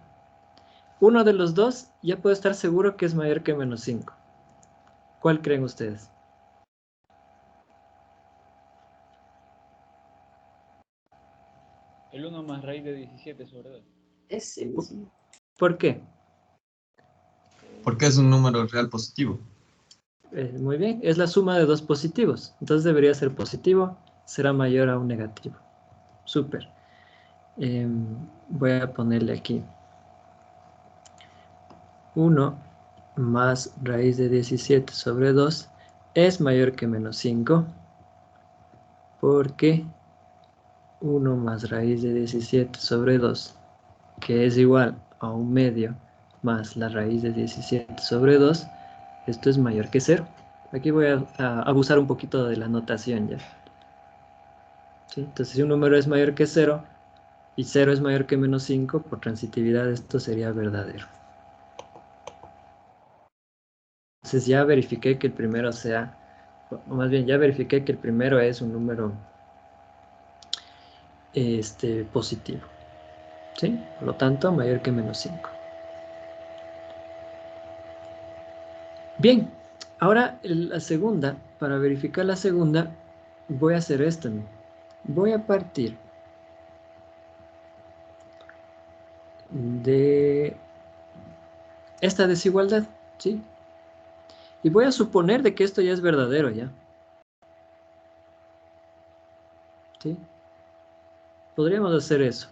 Uno de los dos ya puedo estar seguro que es mayor que -5. ¿Cuál creen ustedes? El 1 más raíz de 17 sobre 2. Ese mismo. ¿Por qué? Porque es un número real positivo. Muy bien, es la suma de dos positivos. Entonces debería ser positivo, será mayor a un negativo. Súper. Voy a ponerle aquí 1 más raíz de 17 sobre 2 es mayor que -5 porque 1 más raíz de 17 sobre 2, que es igual a 1/2 más la raíz de 17 sobre 2, esto es mayor que 0. Aquí voy a abusar un poquito de la notación ya. ¿Sí? Entonces, si un número es mayor que 0 y 0 es mayor que -5, por transitividad esto sería verdadero. Entonces ya verifiqué que el primero sea, o más bien ya verifiqué que el primero es un número positivo. ¿Sí? Por lo tanto, mayor que -5. Bien, ahora la segunda, para verificar la segunda, voy a hacer esto, ¿no? Voy a partir de esta desigualdad, ¿sí? Y voy a suponer de que esto ya es verdadero, ¿ya? ¿Sí? Podríamos hacer eso.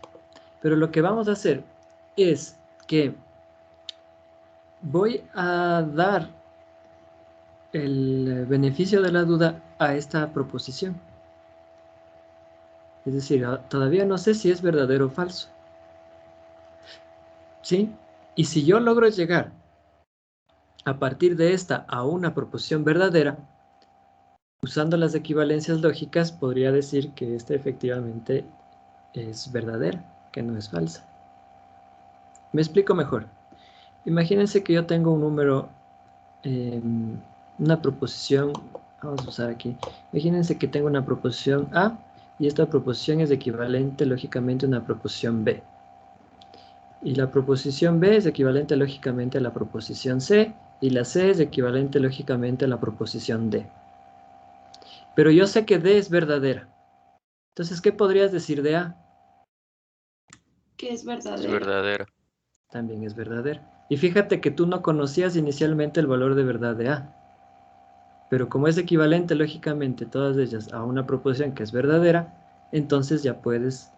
Pero lo que vamos a hacer es que voy a dar el beneficio de la duda a esta proposición. Es decir, todavía no sé si es verdadero o falso. ¿Sí? Y si yo logro llegar a partir de esta a una proposición verdadera, usando las equivalencias lógicas, podría decir que esta efectivamente es verdadera, que no es falsa. Me explico mejor. Imagínense que yo tengo un número una proposición, vamos a usar aquí, imagínense que tengo una proposición A y esta proposición es equivalente lógicamente a una proposición B. Y la proposición B es equivalente lógicamente a la proposición C y la C es equivalente lógicamente a la proposición D. Pero yo sé que D es verdadera. Entonces, ¿qué podrías decir de A? Que es Es verdadero. verdadero. También es verdadera. Y fíjate que tú no conocías inicialmente el valor de verdad de A. Pero como es equivalente lógicamente todas ellas a una proposición que es verdadera, entonces ya puedes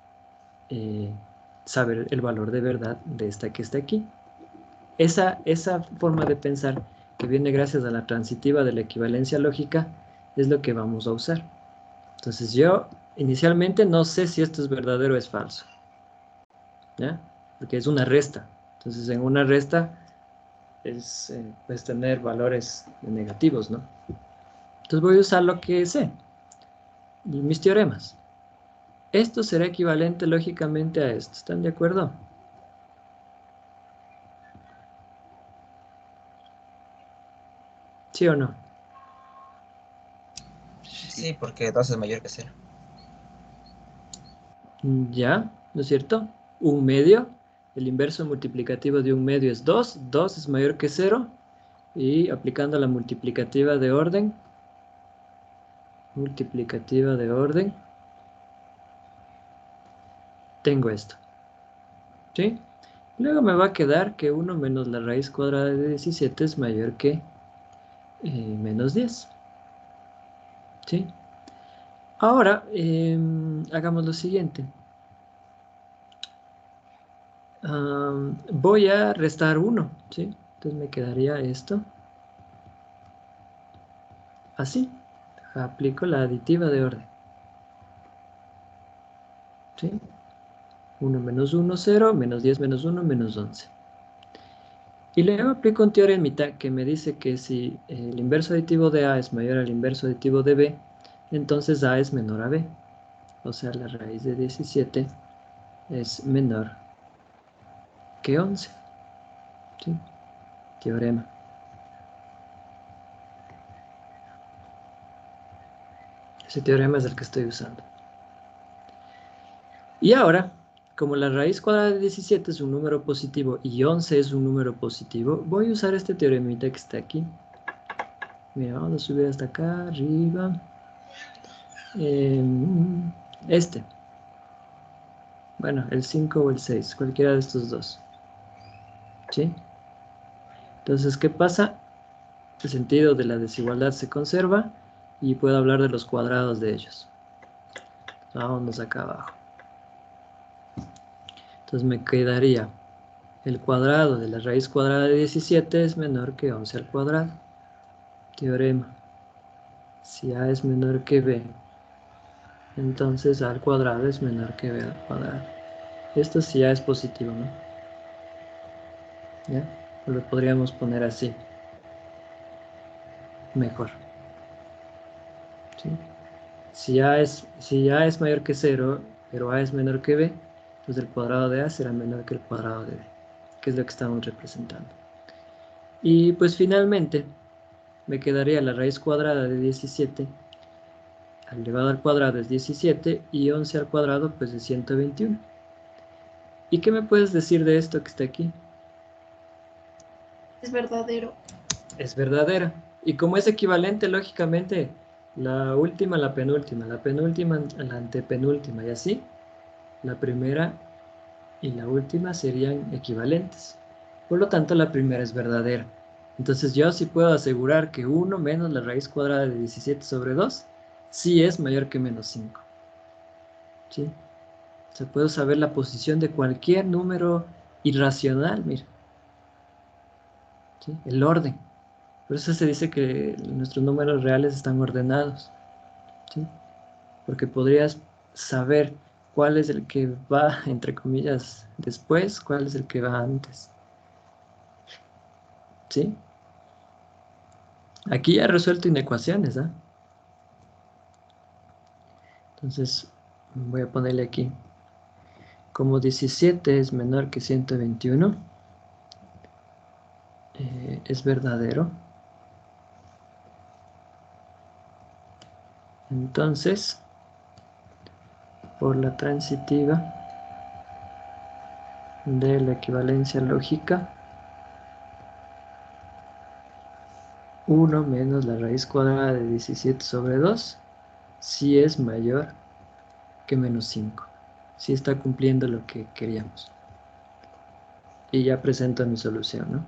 saber el valor de verdad de esta que está aquí. Esa forma de pensar que viene gracias a la transitiva de la equivalencia lógica es lo que vamos a usar. Entonces yo inicialmente no sé si esto es verdadero o es falso, ¿ya? Porque es una resta. Entonces en una resta puedes tener valores negativos, ¿no? Entonces voy a usar lo que sé, mis teoremas. Esto será equivalente lógicamente a esto. ¿Están de acuerdo? ¿Sí o no? Sí. Sí, porque 2 es mayor que 0. Ya, ¿no es cierto? Un medio, el inverso multiplicativo de un medio es 2, 2 es mayor que 0, y aplicando la multiplicativa de orden, tengo esto, ¿sí? Luego me va a quedar que 1 menos la raíz cuadrada de 17 es mayor que menos 10, ¿sí? Ahora, hagamos lo siguiente. Voy a restar 1, ¿sí? Entonces me quedaría esto. Así. Aplico la aditiva de orden. ¿Sí? 1 menos 1, 0, menos 10 menos 1, menos 11. Y luego aplico un teoremita que me dice que si el inverso aditivo de A es mayor al inverso aditivo de B, entonces A es menor a B. O sea, la raíz de 17 es menor que 11. ¿Sí? Teorema. Ese teorema es el que estoy usando. Y ahora, como la raíz cuadrada de 17 es un número positivo y 11 es un número positivo, voy a usar este teoremita que está aquí. Mira, vamos a subir hasta acá, arriba. Este. Bueno, el 5 o el 6, cualquiera de estos dos. ¿Sí? Entonces, ¿qué pasa? El sentido de la desigualdad se conserva y puedo hablar de los cuadrados de ellos. Vámonos acá abajo. Entonces me quedaría el cuadrado de la raíz cuadrada de 17 es menor que 11 al cuadrado. Teorema. Si A es menor que B, entonces A al cuadrado es menor que B al cuadrado. Esto sí ya es positivo, ¿no? ¿Ya? Lo podríamos poner así. Mejor. ¿Sí? Si A es mayor que 0, pero A es menor que B, entonces el cuadrado de A será menor que el cuadrado de B, que es lo que estamos representando. Y pues finalmente me quedaría la raíz cuadrada de 17 elevado al cuadrado es 17 y 11 al cuadrado pues es 121. ¿Y qué me puedes decir de esto que está aquí? Es verdadero. Es verdadera. Y como es equivalente, lógicamente, la última a la penúltima a la antepenúltima y así, la primera y la última serían equivalentes. Por lo tanto, la primera es verdadera. Entonces yo sí puedo asegurar que 1 menos la raíz cuadrada de 17 sobre 2 sí es mayor que menos 5. ¿Sí? O sea, puedo saber la posición de cualquier número irracional, mira. ¿Sí? El orden. Por eso se dice que nuestros números reales están ordenados. ¿Sí? Porque podrías saber cuál es el que va, entre comillas, después, cuál es el que va antes. ¿Sí? Aquí ya he resuelto inecuaciones, ¿ah? Entonces, voy a ponerle aquí. Como 17 es menor que 121, es verdadero. Entonces, por la transitiva de la equivalencia lógica, 1 menos la raíz cuadrada de 17 sobre 2, si es mayor que menos 5. Si está cumpliendo lo que queríamos. Y ya presento mi solución, ¿no?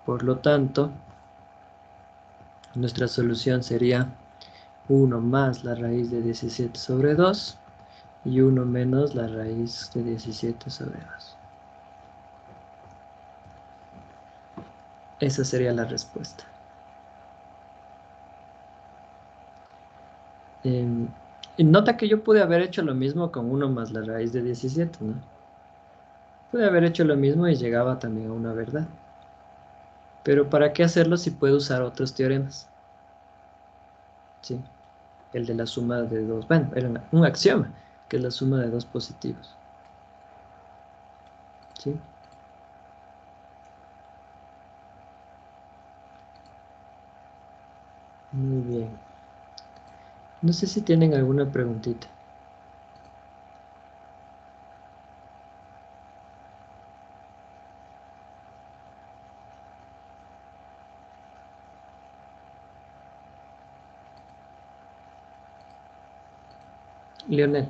Por lo tanto, nuestra solución sería 1 más la raíz de 17 sobre 2 y 1 menos la raíz de 17 sobre 2. Esa sería la respuesta. Y nota que yo pude haber hecho lo mismo con 1 más la raíz de 17, ¿no? Pude haber hecho lo mismo y llegaba también a una verdad. Pero ¿para qué hacerlo si puedo usar otros teoremas? ¿Sí? El de la suma de dos, bueno, era un axioma, que es la suma de dos positivos. ¿Sí? Muy bien. No sé si tienen alguna preguntita. Leonel.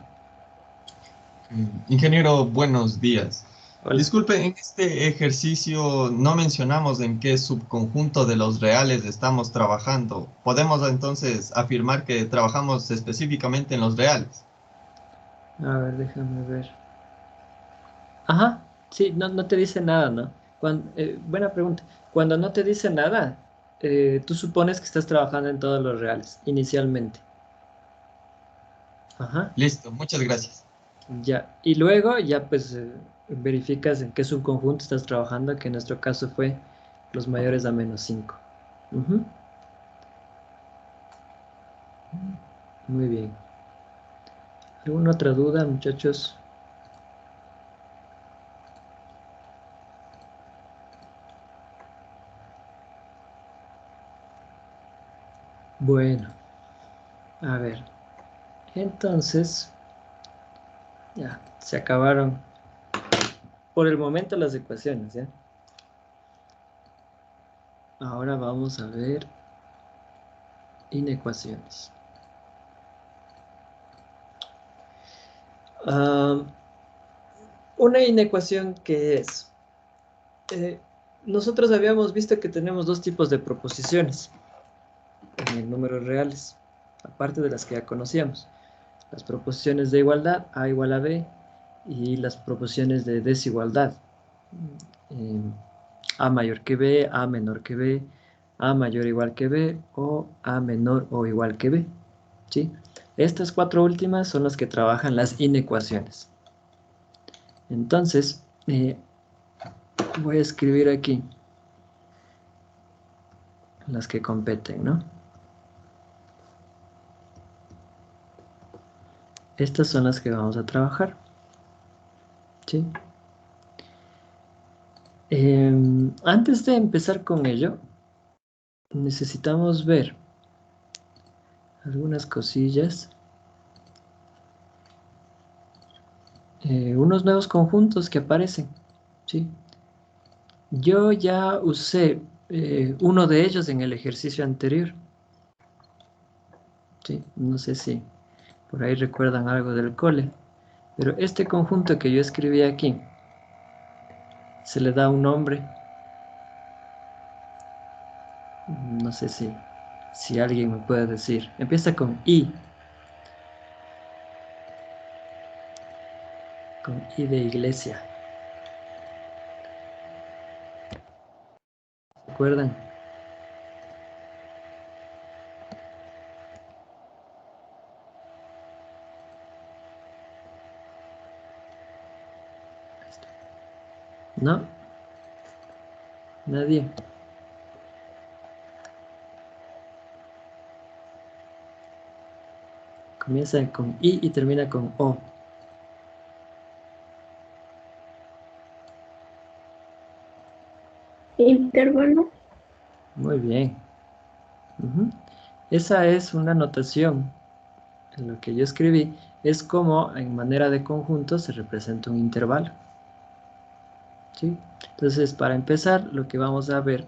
Ingeniero, buenos días. Hola. Disculpe, en este ejercicio no mencionamos en qué subconjunto de los reales estamos trabajando. ¿Podemos entonces afirmar que trabajamos específicamente en los reales? A ver, déjame ver. Ajá, sí, no te dice nada, ¿no? Buena pregunta. Cuando no te dice nada, tú supones que estás trabajando en todos los reales, inicialmente. Ajá, Listo, muchas gracias. ya. Y luego ya pues verificas en qué subconjunto estás trabajando, que en nuestro caso fue los mayores a menos 5. Ujú. Muy bien. ¿Alguna otra duda, muchachos? Bueno, a ver. Entonces, ya, se acabaron por el momento las ecuaciones, ¿ya? Ahora vamos a ver inecuaciones. Ah, una inecuación que es, eh, nosotros habíamos visto que tenemos dos tipos de proposiciones en números reales, aparte de las que ya conocíamos. Las proposiciones de igualdad, A igual a B, y las proposiciones de desigualdad, eh, A mayor que B, A menor que B, A mayor o igual que B, o A menor o igual que B, ¿sí? Estas cuatro últimas son las que trabajan las inecuaciones. Entonces, voy a escribir aquí las que competen, ¿no? Estas son las que vamos a trabajar, ¿sí? Antes de empezar con ello, necesitamos ver algunas cosillas, unos nuevos conjuntos que aparecen, ¿sí? Yo ya usé uno de ellos en el ejercicio anterior, ¿sí? No sé si por ahí recuerdan algo del cole, pero este conjunto que yo escribí aquí se le da un nombre. No sé si alguien me puede decir. Empieza con I. Con I de iglesia. ¿Se acuerdan? ¿No? Nadie. Comienza con I y termina con O. Intervalo. Muy bien. Ujú. Esa es una notación. En lo que yo escribí es como en manera de conjunto se representa un intervalo. ¿Sí? Entonces, para empezar, lo que vamos a ver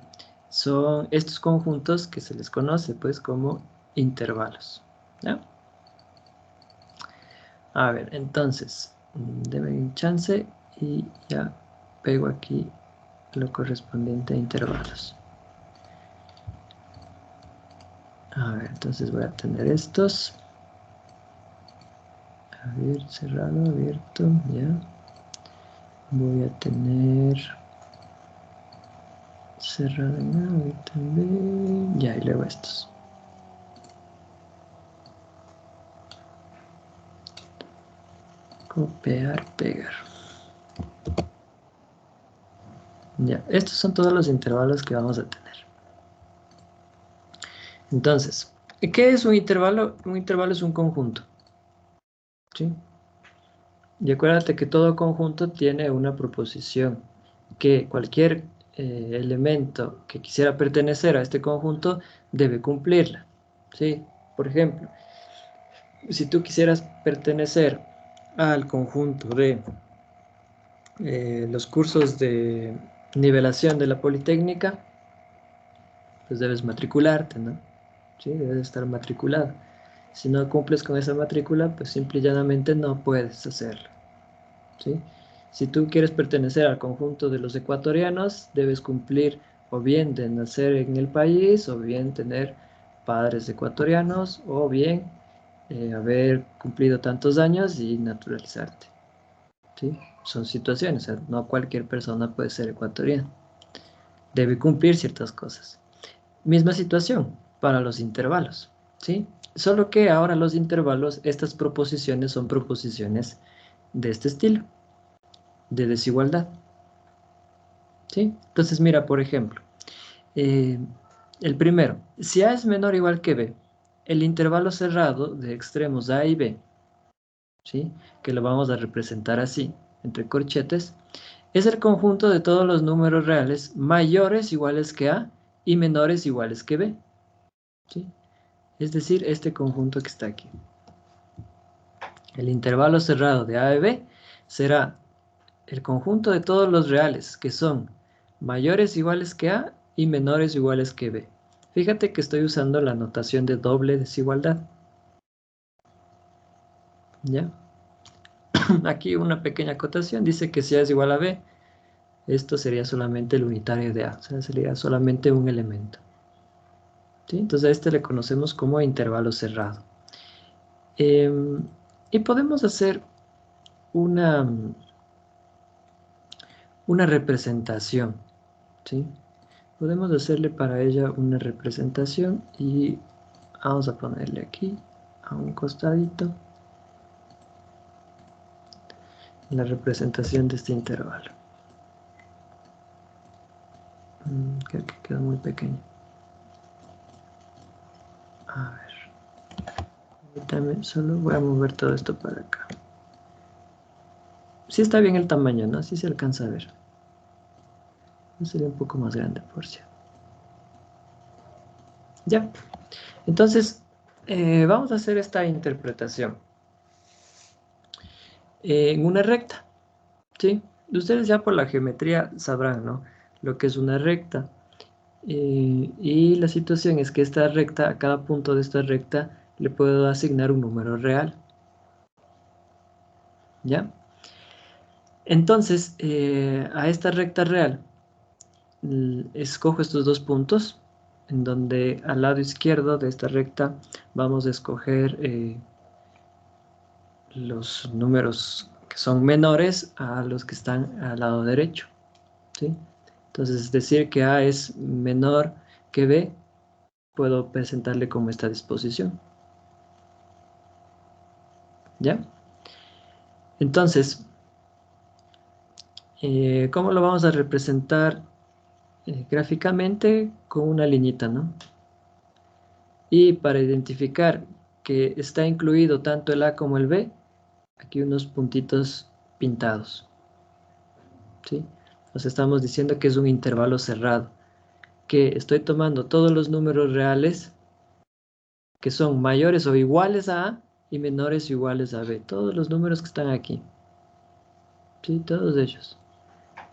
son estos conjuntos que se les conoce pues como intervalos. ¿Ya? A ver, entonces, denme un chance y ya pego aquí lo correspondiente a intervalos. A ver, entonces voy a tener estos. A ver, cerrado, abierto, ya. Voy a tener cerrado en A también. Ya, y luego estos. Copiar, pegar. Ya, estos son todos los intervalos que vamos a tener. Entonces, ¿qué es un intervalo? Un intervalo es un conjunto. ¿Sí? Y acuérdate que todo conjunto tiene una proposición, que cualquier elemento que quisiera pertenecer a este conjunto debe cumplirla. ¿Sí? Por ejemplo, si tú quisieras pertenecer al conjunto de los cursos de nivelación de la Politécnica, pues debes matricularte, ¿no? ¿Sí? Debes estar matriculado. Si no cumples con esa matrícula, pues simple y llanamente no puedes hacerlo. ¿Sí? Si tú quieres pertenecer al conjunto de los ecuatorianos, debes cumplir o bien de nacer en el país, o bien tener padres ecuatorianos, o bien haber cumplido tantos años y naturalizarte. ¿Sí? Son situaciones, o sea, no cualquier persona puede ser ecuatoriana. Debe cumplir ciertas cosas. Misma situación para los intervalos, ¿sí? Solo que ahora los intervalos, estas proposiciones son proposiciones de este estilo, de desigualdad, ¿sí? Entonces mira, por ejemplo, el primero, si A es menor o igual que B, el intervalo cerrado de extremos A y B, ¿sí? Que lo vamos a representar así, entre corchetes, es el conjunto de todos los números reales mayores iguales que A y menores iguales que B, ¿sí? Es decir, este conjunto que está aquí. El intervalo cerrado de A y B será el conjunto de todos los reales que son mayores iguales que A y menores iguales que B. Fíjate que estoy usando la notación de doble desigualdad. ¿Ya? Aquí una pequeña acotación dice que si A es igual a B, esto sería solamente el unitario de A, o sea, sería solamente un elemento. ¿Sí? Entonces a este le conocemos como intervalo cerrado. Y podemos hacer una representación, ¿sí? Podemos hacerle para ella una representación y vamos a ponerle aquí a un costadito la representación de este intervalo. Creo que queda muy pequeño. A ver, también solo voy a mover todo esto para acá. Sí está bien el tamaño, ¿no? Sí se alcanza a ver. Sería un poco más grande por si. Ya. Entonces, vamos a hacer esta interpretación en una recta, ¿sí? Ustedes ya por la geometría sabrán, ¿no? Lo que es una recta. Y la situación es que esta recta, a cada punto de esta recta, le puedo asignar un número real. ¿Ya? Entonces, a esta recta real, escojo estos dos puntos, en donde al lado izquierdo de esta recta vamos a escoger los números que son menores a los que están al lado derecho, ¿sí? Entonces, decir que A es menor que B, puedo presentarle como esta disposición. ¿Ya? Entonces, ¿cómo lo vamos a representar gráficamente? Con una liñita, ¿no? Y para identificar que está incluido tanto el A como el B, aquí unos puntitos pintados, ¿sí? Nos estamos diciendo que es un intervalo cerrado, que estoy tomando todos los números reales que son mayores o iguales a A y menores o iguales a B. Todos los números que están aquí. Sí, todos ellos.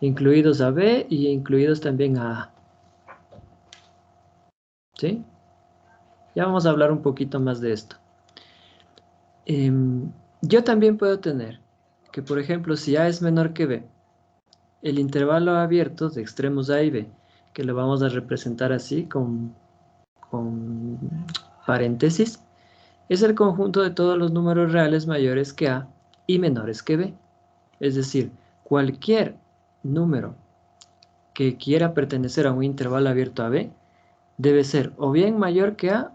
Incluidos a B y incluidos también a A. ¿Sí? Ya vamos a hablar un poquito más de esto. Yo también puedo tener que, por ejemplo, si A es menor que B, el intervalo abierto de extremos A y B, que lo vamos a representar así con paréntesis, es el conjunto de todos los números reales mayores que A y menores que B. Es decir, cualquier número que quiera pertenecer a un intervalo abierto a B debe ser o bien mayor que A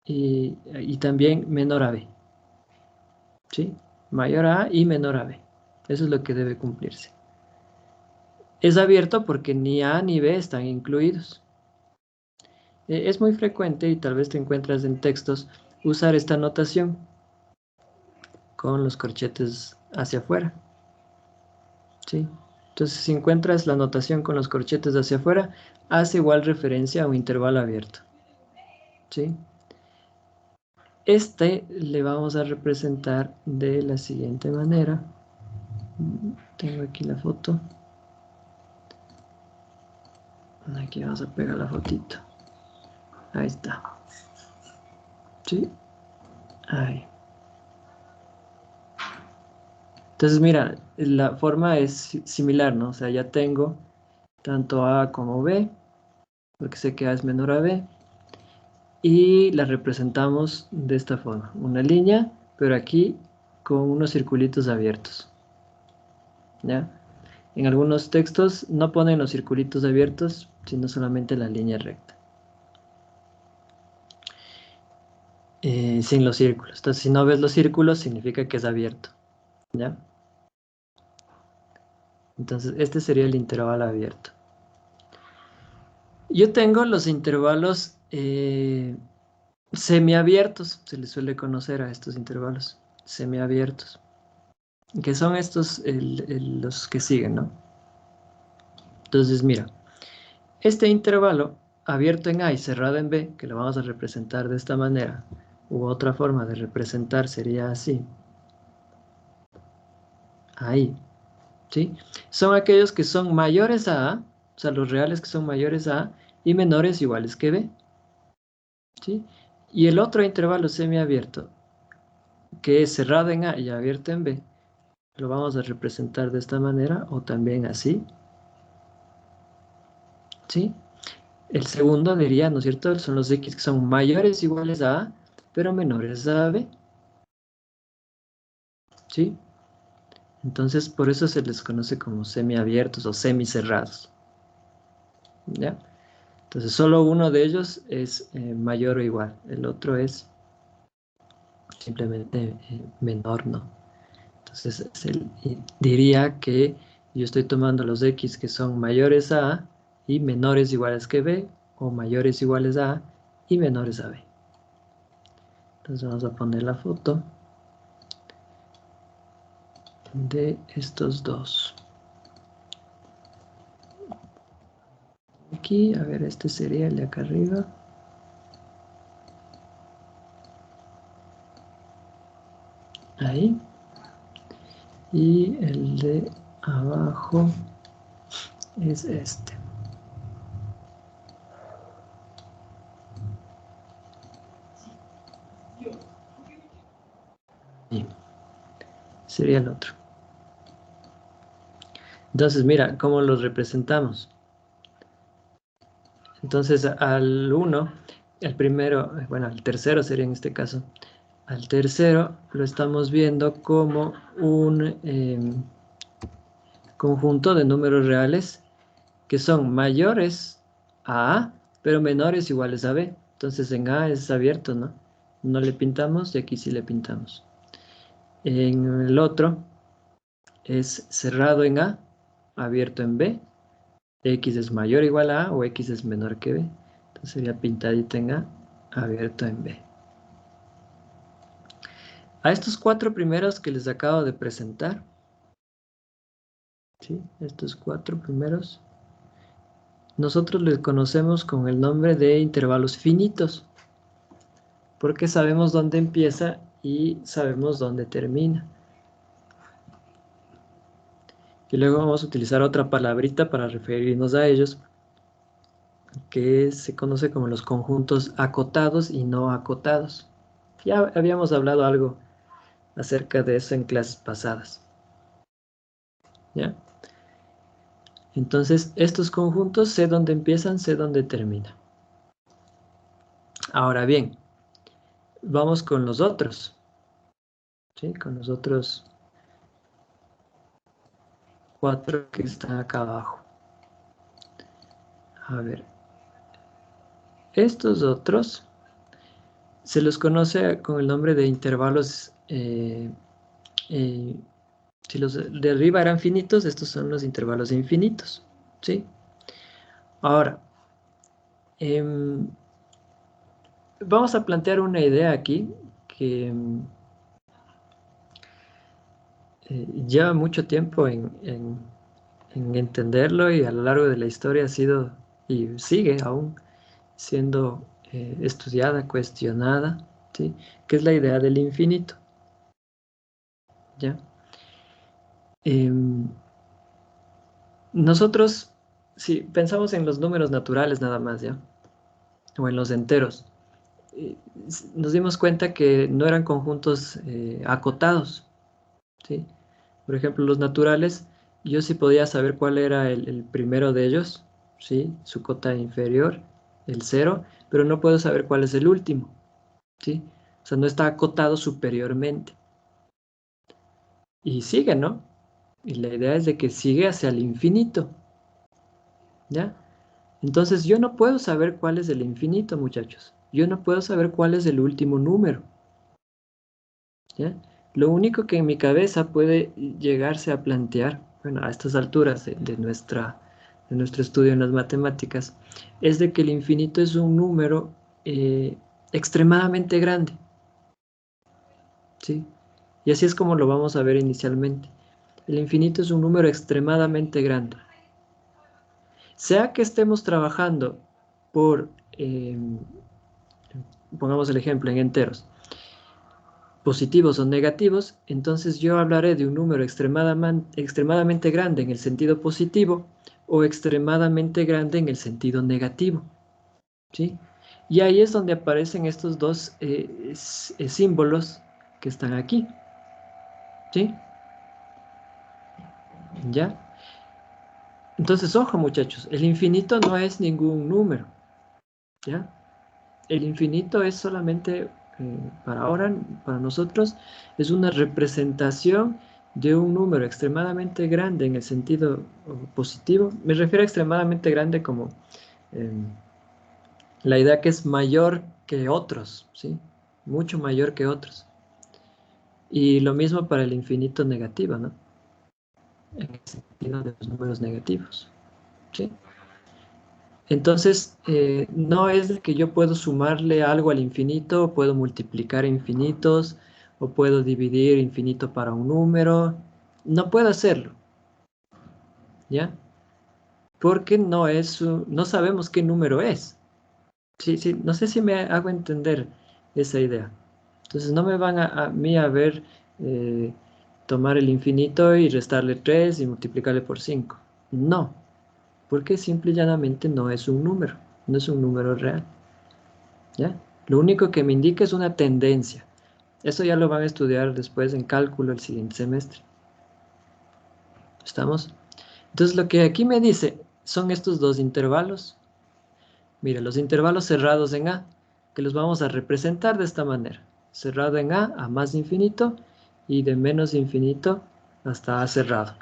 y también menor a B. ¿Sí? Mayor a A y menor a B. Eso es lo que debe cumplirse. Es abierto porque ni A ni B están incluidos. Es muy frecuente, y tal vez te encuentras en textos, usar esta notación con los corchetes hacia afuera. ¿Sí? Entonces, si encuentras la notación con los corchetes hacia afuera, hace igual referencia a un intervalo abierto. ¿Sí? Este le vamos a representar de la siguiente manera. Tengo aquí la foto. Aquí vamos a pegar la fotito. Ahí está. ¿Sí? Ahí. Entonces, mira, la forma es similar, ¿no? O sea, ya tengo tanto A como B, porque sé que A es menor a B, y la representamos de esta forma. Una línea, pero aquí con unos circulitos abiertos. ¿Ya? En algunos textos no ponen los circulitos abiertos, sino solamente la línea recta. Sin los círculos. Entonces, si no ves los círculos, significa que es abierto. ¿Ya? Entonces, este sería el intervalo abierto. Yo tengo los intervalos semiabiertos, se les suele conocer a estos intervalos, semiabiertos, que son estos los que siguen, ¿no? Entonces, mira, este intervalo abierto en A y cerrado en B, que lo vamos a representar de esta manera, u otra forma de representar sería así, ahí, ¿sí? Son aquellos que son mayores a A, o sea, los reales que son mayores a A y menores o iguales que B, ¿sí? Y el otro intervalo semiabierto, que es cerrado en A y abierto en B, lo vamos a representar de esta manera o también así, ¿sí? El segundo diría, ¿no es cierto? Son los X que son mayores o iguales a A, pero menores a B, ¿sí? Entonces, por eso se les conoce como semiabiertos o semicerrados, ¿ya? Entonces, solo uno de ellos es mayor o igual, el otro es simplemente menor, ¿no? Entonces, diría que yo estoy tomando los X que son mayores a A y menores o iguales que B, o mayores o iguales a A y menores a B. Entonces vamos a poner la foto de estos dos. Aquí, a ver, este sería el de acá arriba. Ahí. Y el de abajo es este. Y sería el otro. Entonces, mira, ¿cómo los representamos? Entonces, al 1, el primero, bueno, el tercero sería en este caso. Al tercero lo estamos viendo como un conjunto de números reales que son mayores a A, pero menores o iguales a B. Entonces en A es abierto, ¿no? No le pintamos y aquí sí le pintamos. En el otro es cerrado en A, abierto en B. X es mayor o igual a A o X es menor que B. Entonces sería pintadito en A, abierto en B. A estos cuatro primeros que les acabo de presentar, ¿sí? Estos cuatro primeros, nosotros les conocemos con el nombre de intervalos finitos. porque sabemos dónde empieza y sabemos dónde termina. Y luego vamos a utilizar otra palabrita para referirnos a ellos, que se conoce como los conjuntos acotados y no acotados. Ya habíamos hablado algo acerca de eso en clases pasadas. ¿Ya? Entonces, estos conjuntos sé dónde empiezan, sé dónde terminan. Ahora bien, vamos con los otros. ¿Sí? Con los otros 4 que están acá abajo. A ver. Estos otros se los conoce con el nombre de intervalos. Si los de arriba eran finitos, estos son los intervalos infinitos. ¿Sí? Ahora, vamos a plantear una idea aquí que lleva mucho tiempo en entenderlo y a lo largo de la historia ha sido y sigue aún siendo estudiada, cuestionada, ¿sí? Que es la idea del infinito. ¿Ya? Nosotros, si pensamos en los números naturales nada más, ¿ya? O en los enteros, nos dimos cuenta que no eran conjuntos acotados, ¿sí? Por ejemplo, los naturales, yo sí podía saber cuál era el primero de ellos, ¿sí? Su cota inferior, el 0, pero no puedo saber cuál es el último, ¿sí? O sea, no está acotado superiormente. Y sigue, ¿no? Y la idea es de que sigue hacia el infinito, ¿ya? Entonces yo no puedo saber cuál es el infinito, muchachos. Yo no puedo saber cuál es el último número, ¿ya? Lo único que en mi cabeza puede llegarse a plantear, bueno, a estas alturas de nuestro estudio en las matemáticas, es de que el infinito es un número extremadamente grande, ¿sí? Y así es como lo vamos a ver inicialmente. El infinito es un número extremadamente grande. Sea que estemos trabajando por, pongamos el ejemplo en enteros, positivos o negativos, entonces yo hablaré de un número extremadamente grande en el sentido positivo o extremadamente grande en el sentido negativo, ¿sí? Y ahí es donde aparecen estos dos símbolos que están aquí, ¿sí? ¿Ya? Entonces, ojo muchachos, el infinito no es ningún número, ¿ya? El infinito es solamente, para ahora, para nosotros, es una representación de un número extremadamente grande en el sentido positivo. Me refiero a extremadamente grande como la idea que es mayor que otros, ¿sí? Mucho mayor que otros. Y lo mismo para el infinito negativo, ¿no? En el sentido de los números negativos, ¿sí? Entonces, no es de que yo puedo sumarle algo al infinito, o puedo multiplicar infinitos, o puedo dividir infinito para un número. No puedo hacerlo, ¿ya? Porque no sabemos qué número es. Sí, sí, no sé si me hago entender esa idea. Entonces, no me van a mí a ver tomar el infinito y restarle 3 y multiplicarle por 5. No, porque simple y llanamente no es un número, no es un número real. ¿Ya? Lo único que me indica es una tendencia. Eso ya lo van a estudiar después en cálculo el siguiente semestre. ¿Estamos? Entonces lo que aquí me dice son estos dos intervalos. Mira, los intervalos cerrados en A, que los vamos a representar de esta manera. Cerrado en A más infinito, y de menos infinito hasta A cerrado.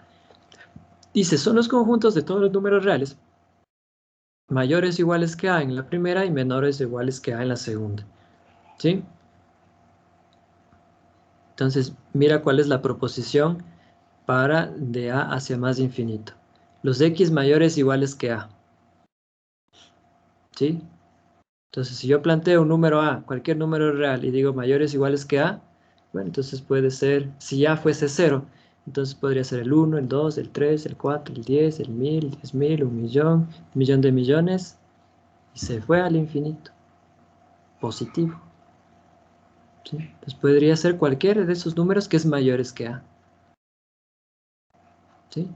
Dice, son los conjuntos de todos los números reales, mayores o iguales que A en la primera y menores o iguales que A en la segunda. ¿Sí? Entonces, mira cuál es la proposición para de A hacia más infinito. Los X mayores o iguales que A. ¿Sí? Entonces, si yo planteo un número A, cualquier número real, y digo mayores o iguales que A, bueno, entonces puede ser, si A fuese 0, entonces podría ser el 1, el 2, el 3, el 4, el 10, el 1000, 10.000, 1.000.000, 1.000.000 de millones, y se fue al infinito. Positivo. ¿sí? Entonces podría ser cualquiera de esos números que es mayores que A. ¿Sí?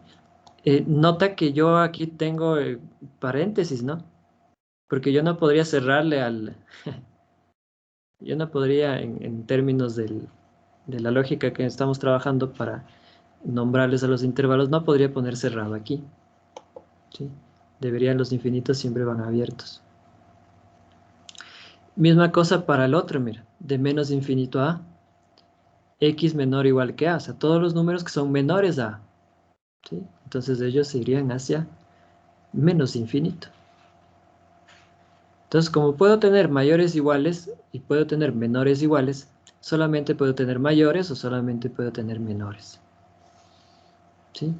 Nota que yo aquí tengo paréntesis, ¿no? Porque yo no podría cerrarle al... yo no podría, en términos de la lógica que estamos trabajando para nombrarles a los intervalos, no podría poner cerrado aquí. ¿Sí? Deberían los infinitos siempre van abiertos. Misma cosa para el otro, mira, de menos infinito a x menor o igual que a, o sea, todos los números que son menores a, ¿sí? Entonces ellos se irían hacia menos infinito. Entonces, como puedo tener mayores iguales y puedo tener menores iguales, solamente puedo tener mayores o solamente puedo tener menores. ¿Sí?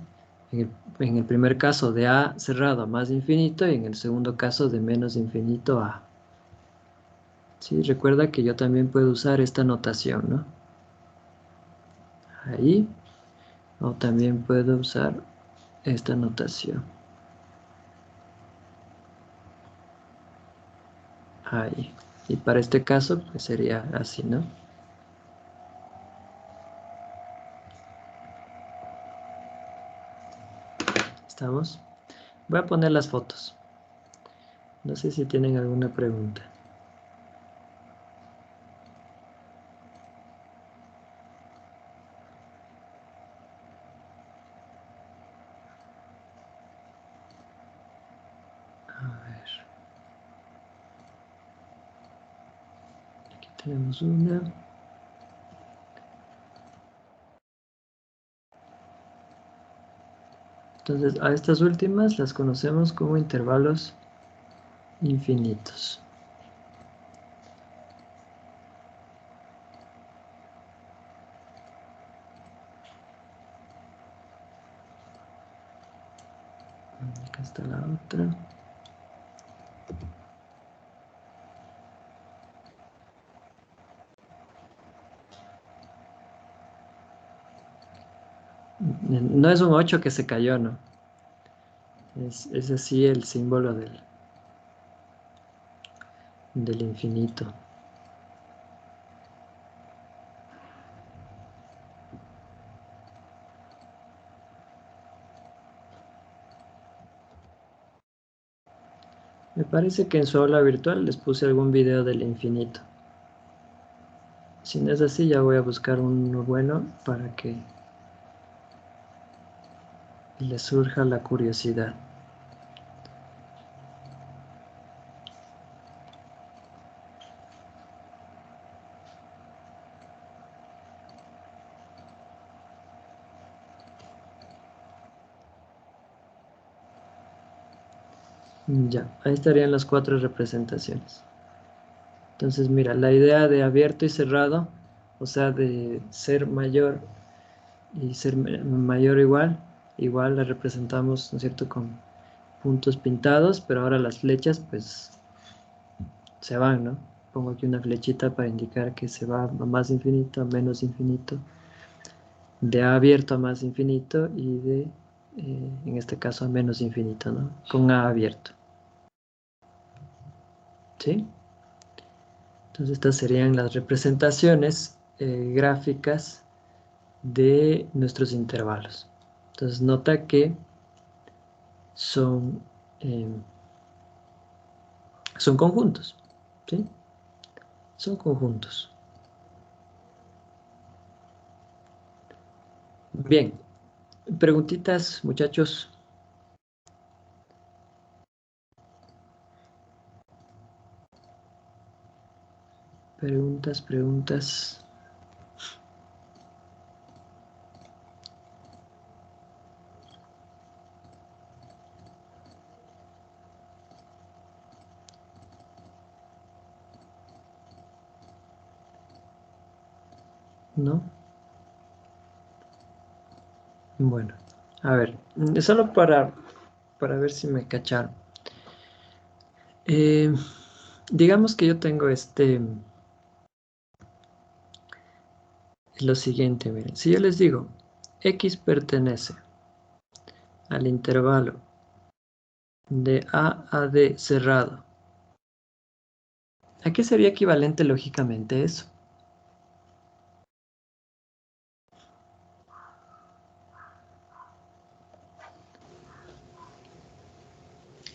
En el primer caso de a cerrado a más infinito y en el segundo caso de menos infinito a. ¿Sí? Recuerda que yo también puedo usar esta notación, ¿no? Ahí. O también puedo usar esta notación. Ahí. Y para este caso, pues sería así, ¿no? ¿Estamos? Voy a poner las fotos. No sé si tienen alguna pregunta. A ver. Aquí tenemos una. Entonces, a estas últimas las conocemos como intervalos infinitos. Acá está la otra. No es un 8 que se cayó, ¿no? Es así el símbolo del infinito. Me parece que en su aula virtual les puse algún video del infinito. Si no es así, ya voy a buscar uno bueno para que les surja la curiosidad. Ya, ahí estarían las 4 representaciones. Entonces, mira, la idea de abierto y cerrado, o sea, de ser mayor y ser mayor o igual la representamos, ¿no es cierto?, con puntos pintados, pero ahora las flechas, pues, se van, ¿no? Pongo aquí una flechita para indicar que se va a más infinito, a menos infinito, de A abierto a más infinito y de, en este caso, a menos infinito, ¿no? Con A abierto. ¿Sí? Entonces estas serían las representaciones gráficas de nuestros intervalos. Entonces nota que son, son conjuntos, ¿sí? Son conjuntos. Bien, preguntitas, muchachos. Preguntas. ¿No? Bueno, a ver, solo para ver si me cacharon. Digamos que yo tengo lo siguiente, miren, si yo les digo x pertenece al intervalo de A a D cerrado, ¿a qué sería equivalente lógicamente eso?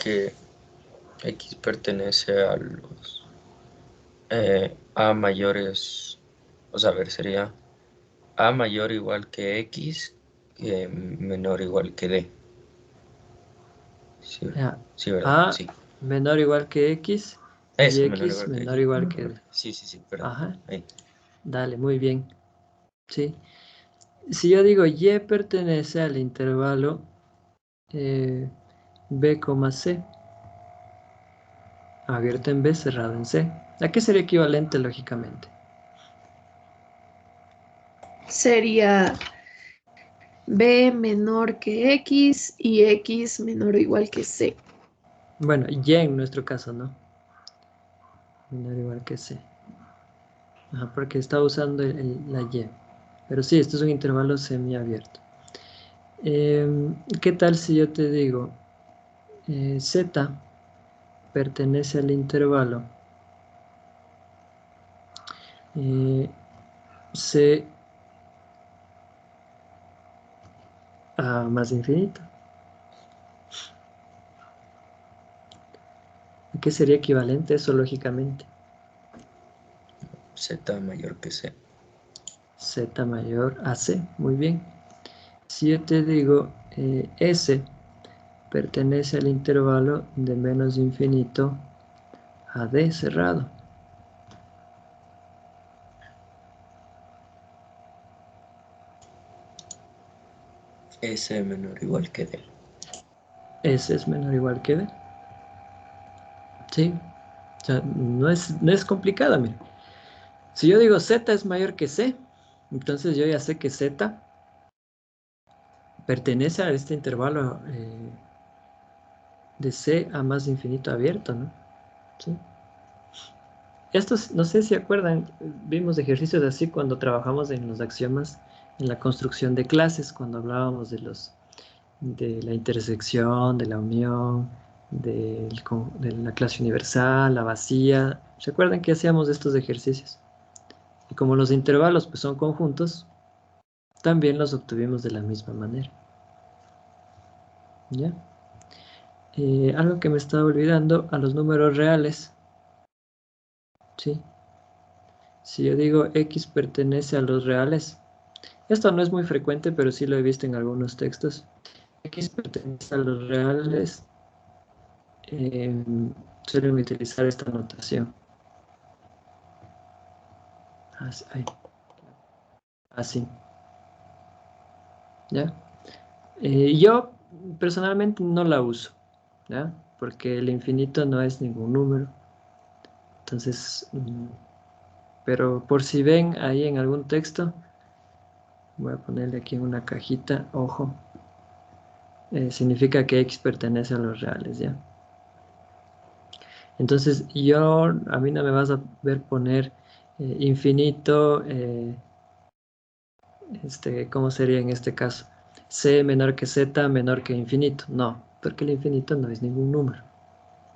que X pertenece a los A mayores, o sea, a ver, sería A mayor igual que X, menor igual que D. Sí, Ya. sí, ¿verdad? A Sí. menor o igual que X y Eso, menor X igual que menor o X. igual que D. Sí, sí, sí, perdón. Ajá, Ahí. dale, muy bien. Sí. Si yo digo Y pertenece al intervalo B, C, abierto en B, cerrado en C. ¿A qué sería equivalente lógicamente? Sería B menor que X y X menor o igual que C. Bueno, Y en nuestro caso, ¿no? Menor o igual que C. Ajá, porque está usando la Y. Pero sí, esto es un intervalo semiabierto. ¿Qué tal si yo te digo Z pertenece al intervalo C a más infinito? ¿A qué sería equivalente eso lógicamente? Z mayor que C. Z mayor a C, muy bien. Si yo te digo S pertenece al intervalo de menos infinito a D cerrado. S menor igual que D. S es menor o igual que D. Sí, o sea, no es complicada, mira. Si yo digo Z es mayor que C, entonces yo ya sé que Z pertenece a este intervalo de C a más infinito abierto, ¿no? ¿Sí? Estos, no sé si acuerdan, vimos ejercicios así cuando trabajamos en los axiomas, en la construcción de clases, cuando hablábamos de la intersección, de la unión, de la clase universal, la vacía. ¿Se acuerdan que hacíamos estos ejercicios? Y como los intervalos pues, son conjuntos, también los obtuvimos de la misma manera. ¿Ya? Algo que me estaba olvidando, a los números reales, ¿sí? Si yo digo X pertenece a los reales, esto no es muy frecuente, pero sí lo he visto en algunos textos. X pertenece a los reales, eh, suelen utilizar esta notación. Así, ¿ya? Yo personalmente no la uso, ¿ya? Porque el infinito no es ningún número. Entonces, pero por si ven ahí en algún texto, voy a ponerle aquí en una cajita, ojo, significa que X pertenece a los reales, ¿ya? Entonces, a mí no me vas a ver poner infinito, ¿cómo sería en este caso? C menor que Z menor que infinito. No, porque el infinito no es ningún número,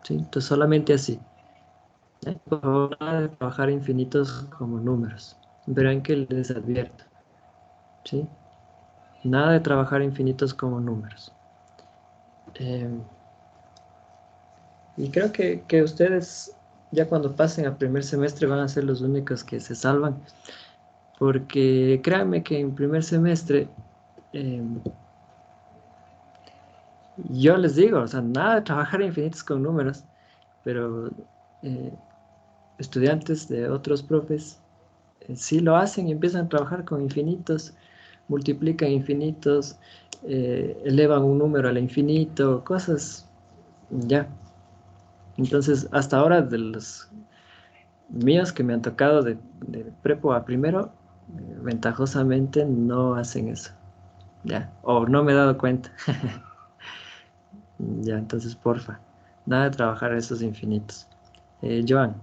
¿sí? Entonces, solamente así. Por favor, nada de trabajar infinitos como números. Verán que les advierto, ¿sí? Nada de trabajar infinitos como números. Y creo que ustedes, ya cuando pasen al primer semestre, van a ser los únicos que se salvan. Porque créanme que en primer semestre, eh, yo les digo, o sea, nada de trabajar infinitos con números, pero eh, estudiantes de otros profes sí lo hacen y empiezan a trabajar con infinitos, multiplican infinitos, elevan un número al infinito, cosas ya. Entonces, hasta ahora de los míos que me han tocado de prepo a primero, ventajosamente no hacen eso, ya, o no me he dado cuenta. Ya, entonces, porfa, nada de trabajar esos infinitos. Joan,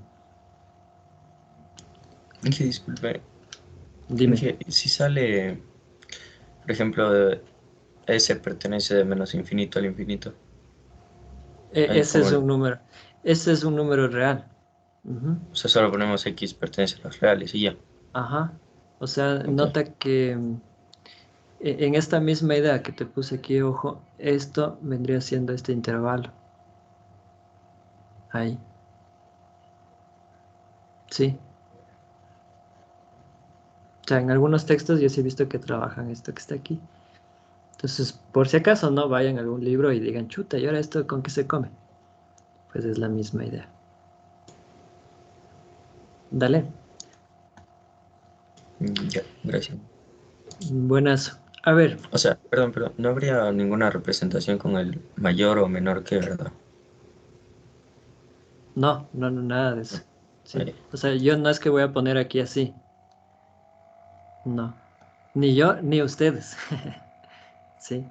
Inge, disculpe. dime. Inge, si sale, por ejemplo, S pertenece de menos infinito al infinito. Ahí Ese es como, un número, ese es un número real. Ujú. o sea, solo ponemos X pertenece a los reales y ya. Ajá. O sea, Ok. nota que en esta misma idea que te puse aquí, ojo, esto vendría siendo este intervalo. Ahí. Sí. O sea, en algunos textos yo sí he visto que trabajan esto que está aquí. Entonces, por si acaso no vayan a algún libro y digan, chuta, ¿y ahora esto con qué se come? Pues es la misma idea. Dale. Ya, gracias. Buenas. A ver, O sea, perdón, pero no habría ninguna representación con el mayor o menor que, ¿verdad? no, nada de eso. Sí. Vale. O sea, yo no es que voy a poner aquí así. No. Ni yo, ni ustedes. Sí.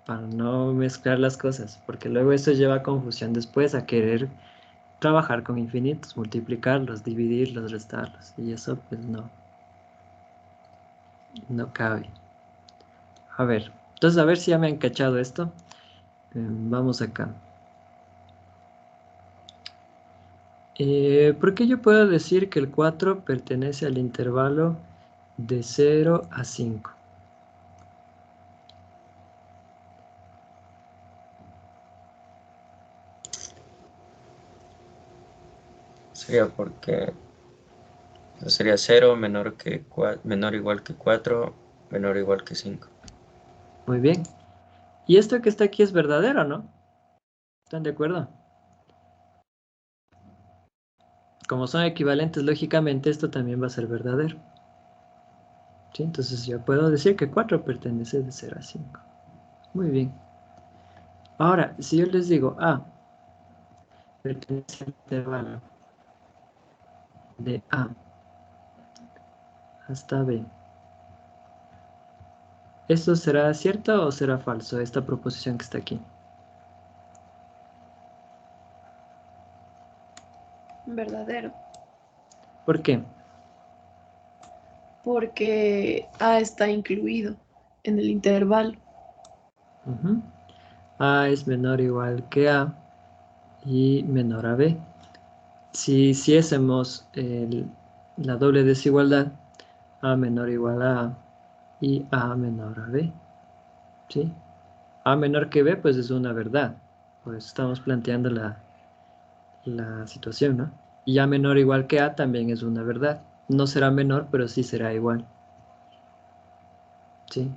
Para no mezclar las cosas, porque luego eso lleva a confusión después, a querer trabajar con infinitos, multiplicarlos, dividirlos, restarlos, y eso pues no cabe. A ver, entonces a ver si ya me han cachado esto. Vamos acá. ¿Por qué yo puedo decir que el 4 pertenece al intervalo de 0 a 5? Sería porque sería 0 menor que menor o igual que 4, menor o igual que 5. Muy bien. Y esto que está aquí es verdadero, ¿no? ¿Están de acuerdo? Como son equivalentes, lógicamente esto también va a ser verdadero. ¿Sí? Entonces yo puedo decir que 4 pertenece de 0 a 5. Muy bien. Ahora, si yo les digo A pertenece al intervalo de A hasta B, ¿esto será cierto o será falso, esta proposición que está aquí? Verdadero. ¿Por qué? Porque A está incluido en el intervalo. Ujú. A es menor o igual que A y menor a B. Si hiciésemos la doble desigualdad, A menor o igual a A y A menor a B, ¿sí? A menor que B, pues es una verdad. Por eso estamos planteando la situación, ¿no? Y A menor o igual que A también es una verdad. No será menor, pero sí será igual. ¿Sí?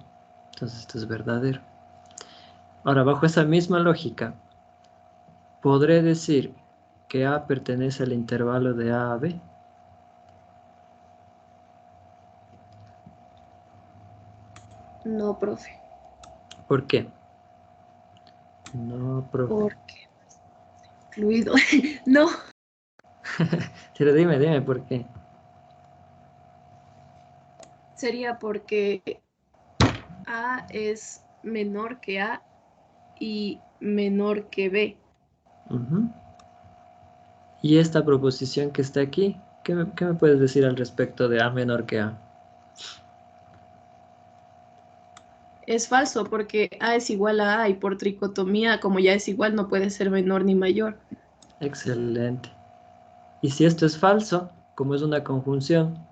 Entonces esto es verdadero. Ahora, bajo esa misma lógica, podré decir que A pertenece al intervalo de A a B. No, profe. ¿Por qué? No, profe. Porque incluido. No. Pero dime por qué. Sería porque A es menor que A y menor que B. Ujú. Y esta proposición que está aquí, qué me puedes decir al respecto de A menor que A? Es falso porque A es igual a A y por tricotomía, como ya es igual, no puede ser menor ni mayor. Excelente. Y si esto es falso, como es una conjunción,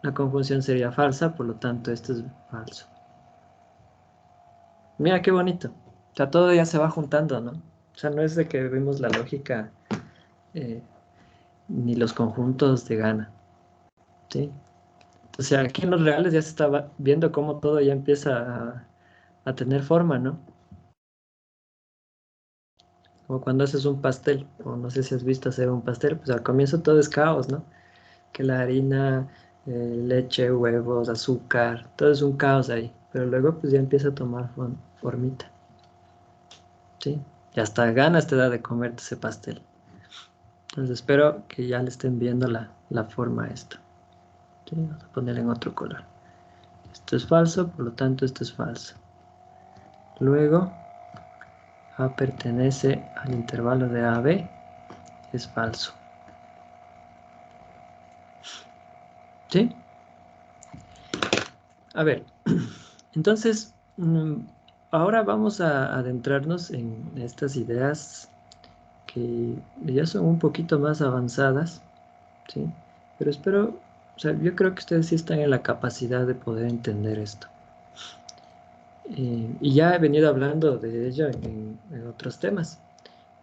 la conjunción sería falsa, por lo tanto esto es falso. Mira qué bonito. O sea, todo ya se va juntando, ¿no? O sea, no es de que vemos la lógica eh, ni los conjuntos de gana, ¿sí? O sea, aquí en los reales ya se está viendo cómo todo ya empieza a tener forma, ¿no? Como cuando haces un pastel, o no sé si has visto hacer un pastel, pues al comienzo todo es caos, ¿no? Que la harina, leche, huevos, azúcar, todo es un caos ahí, pero luego pues ya empieza a tomar formita, ¿sí? Y hasta ganas te da de comerte ese pastel. Entonces espero que ya le estén viendo la forma a esto. ¿Sí? Vamos a poner en otro color. Esto es falso, por lo tanto esto es falso. Luego, A pertenece al intervalo de AB, es falso. ¿Sí? A ver, entonces, ahora vamos a adentrarnos en estas ideas que ya son un poquito más avanzadas, ¿sí? Pero espero, o sea, yo creo que ustedes sí están en la capacidad de poder entender esto. Y ya he venido hablando de ello en otros temas.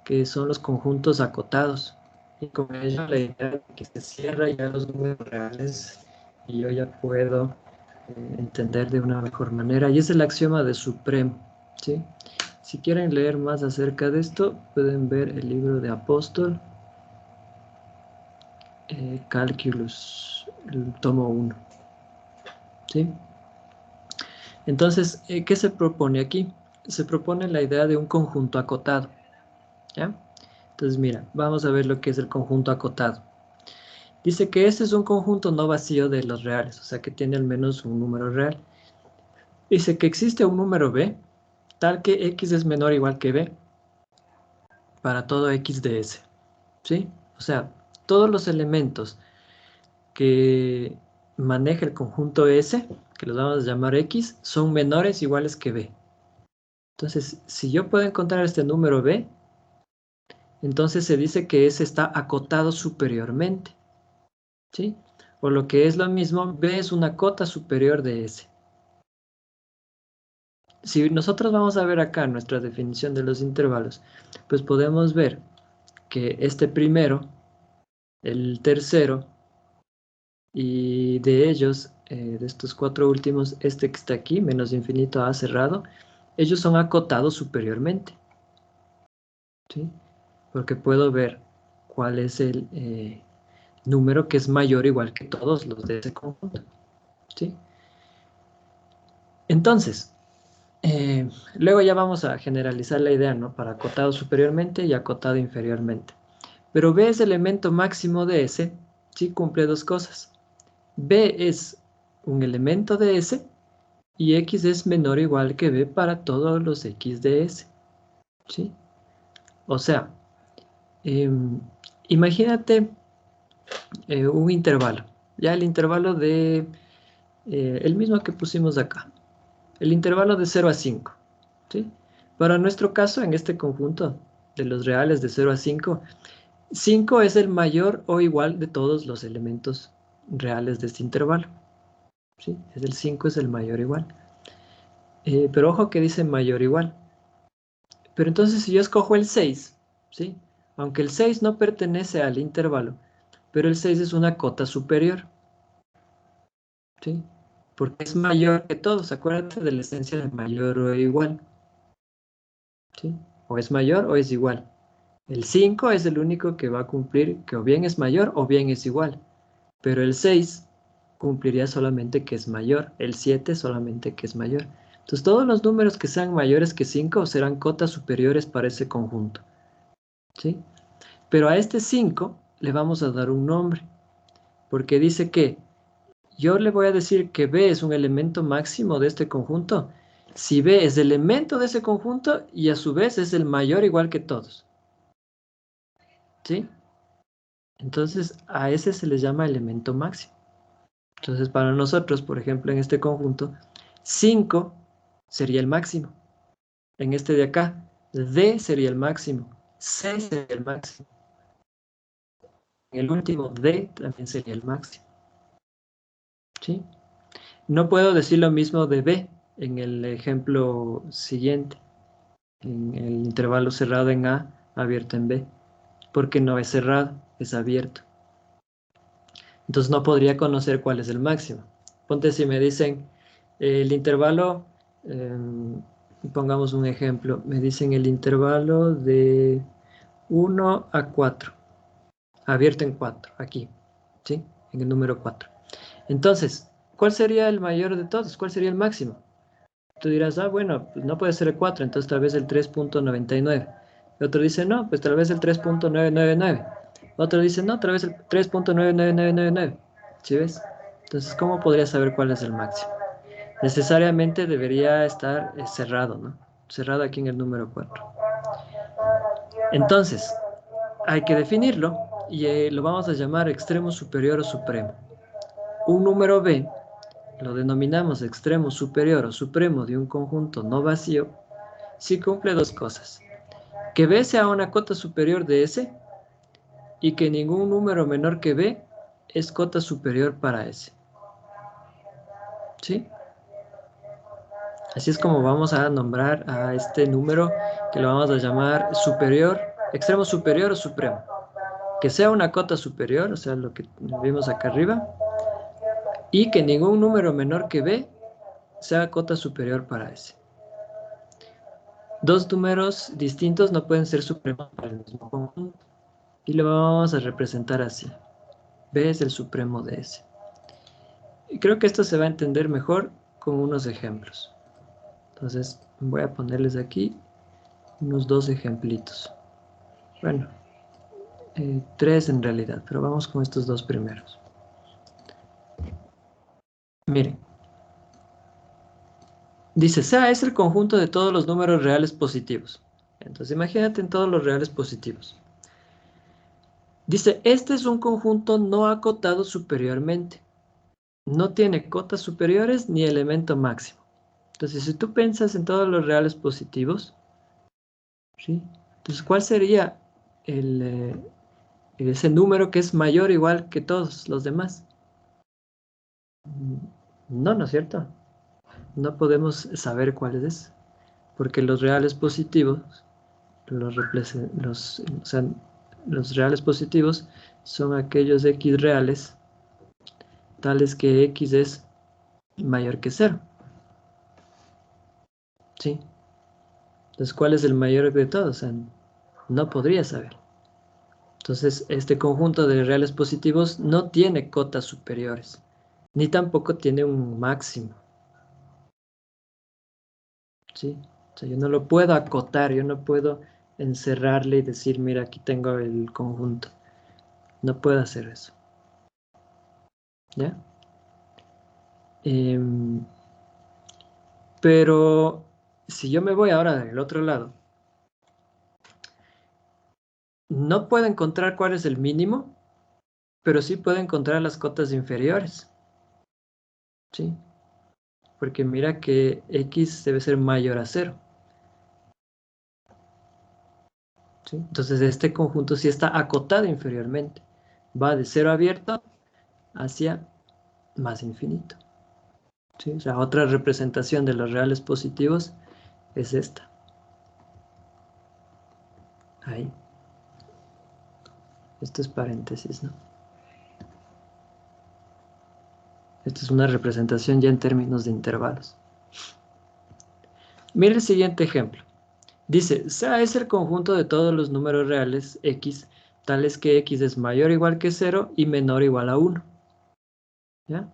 que son los conjuntos acotados. Y con ello la idea de que se cierra ya los números reales y yo ya puedo entender de una mejor manera. Y es el axioma de supremo, ¿sí? Si quieren leer más acerca de esto, pueden ver el libro de Apóstol, Calculus, el tomo 1, ¿sí? Entonces, ¿qué se propone aquí? Se propone la idea de un conjunto acotado, ¿ya? Entonces, mira, vamos a ver lo que es el conjunto acotado. Dice que este es un conjunto no vacío de los reales, o sea que tiene al menos un número real. Dice que existe un número b, tal que x es menor o igual que b, para todo x de S, ¿sí? O sea, todos los elementos que maneja el conjunto S, que los vamos a llamar X, son menores o iguales que B. Entonces, si yo puedo encontrar este número B, entonces se dice que S está acotado superiormente, ¿sí? O lo que es lo mismo, B es una cota superior de S. Si nosotros vamos a ver acá nuestra definición de los intervalos, pues podemos ver que este primero, el tercero, y de ellos, de estos cuatro últimos, este que está aquí, menos infinito a cerrado, ellos son acotados superiormente, ¿sí? Porque puedo ver cuál es el número que es mayor o igual que todos los de ese conjunto, ¿sí? Entonces, luego ya vamos a generalizar la idea, ¿no? Para acotado superiormente y acotado inferiormente. Pero B es elemento máximo de S, ¿sí? Cumple dos cosas. B es un elemento de S y X es menor o igual que B para todos los X de S, ¿sí? O sea, imagínate un intervalo, ya el intervalo de, el mismo que pusimos acá, el intervalo de 0 a 5, ¿sí? Para nuestro caso, en este conjunto de los reales de 0 a 5, 5 es el mayor o igual de todos los elementos reales de este intervalo, ¿sí? Es el 5 es el mayor o igual. Pero ojo que dice mayor o igual. Pero entonces si yo escojo el 6, ¿sí? Aunque el 6 no pertenece al intervalo, pero el 6 es una cota superior, ¿sí? Porque es mayor que todos. Acuérdate de la esencia de mayor o igual, ¿sí? O es mayor o es igual. El 5 es el único que va a cumplir que o bien es mayor o bien es igual. Pero el 6 cumpliría solamente que es mayor. El 7 solamente que es mayor. Entonces todos los números que sean mayores que 5 serán cotas superiores para ese conjunto, ¿sí? Pero a este 5 le vamos a dar un nombre, porque dice que yo le voy a decir que B es un elemento máximo de este conjunto, si B es elemento de ese conjunto y a su vez es el mayor igual que todos, ¿sí? Entonces a ese se le llama elemento máximo. Entonces para nosotros, por ejemplo, en este conjunto, 5 sería el máximo. En este de acá, D sería el máximo, C sería el máximo. En el último, D también sería el máximo, ¿sí? No puedo decir lo mismo de B en el ejemplo siguiente, en el intervalo cerrado en A, abierto en B, porque no es cerrado, es abierto. Entonces no podría conocer cuál es el máximo. Ponte si me dicen el intervalo, pongamos un ejemplo, me dicen el intervalo de 1 a 4, abierto en 4, aquí, ¿sí? En el número 4. Entonces, ¿cuál sería el mayor de todos? ¿Cuál sería el máximo? Tú dirás, ah, bueno, pues no puede ser el 4, entonces tal vez el 3.99. Otro dice, no, pues tal vez el 3.999. Otro dice, no, tal vez el 3.99999. ¿Sí ves? Entonces, ¿cómo podría saber cuál es el máximo? Necesariamente debería estar cerrado, ¿no? Cerrado aquí en el número 4. Entonces, hay que definirlo y lo vamos a llamar extremo superior o supremo. Un número B lo denominamos extremo superior o supremo de un conjunto no vacío si cumple dos cosas. Que B sea una cota superior de S y que ningún número menor que B es cota superior para S. ¿Sí? Así es como vamos a nombrar a este número que lo vamos a llamar superior extremo superior o supremo. Que sea una cota superior, o sea, lo que vimos acá arriba, y que ningún número menor que b sea cota superior para S. Dos números distintos no pueden ser supremos para el mismo conjunto. Y lo vamos a representar así. B es el supremo de S. Y creo que esto se va a entender mejor con unos ejemplos. Entonces voy a ponerles aquí unos 2 ejemplitos. Bueno, 3 en realidad, pero vamos con estos 2 primeros. Miren. Dice, sea es el conjunto de todos los números reales positivos. Entonces imagínate en todos los reales positivos. Dice, este es un conjunto no acotado superiormente. No tiene cotas superiores ni elemento máximo. Entonces, si tú piensas en todos los reales positivos, ¿sí? Entonces, ¿cuál sería ese número que es mayor o igual que todos los demás? No, ¿no es cierto? No podemos saber cuál es, porque los reales positivos, los reales positivos son aquellos x reales tales que x es mayor que 0. ¿Sí? Entonces, ¿cuál es el mayor de todos? O sea, no podría saber. Entonces, este conjunto de reales positivos no tiene cotas superiores, ni tampoco tiene un máximo. ¿Sí? O sea, yo no lo puedo acotar, yo no puedo encerrarle y decir, mira, aquí tengo el conjunto. No puedo hacer eso. ¿Ya? Pero si yo me voy ahora del otro lado, no puedo encontrar cuál es el mínimo, pero sí puedo encontrar las cotas inferiores. ¿Sí? Porque mira que x debe ser mayor a 0. ¿Sí? Entonces este conjunto sí está acotado inferiormente. Va de 0 abierto hacia más infinito. ¿Sí? O sea, otra representación de los reales positivos es esta. Ahí. Esto es paréntesis, ¿no? Esta es una representación ya en términos de intervalos. Mira el siguiente ejemplo. Dice, sea es el conjunto de todos los números reales x, tales que x es mayor o igual que 0 y menor o igual a 1. ¿Ya?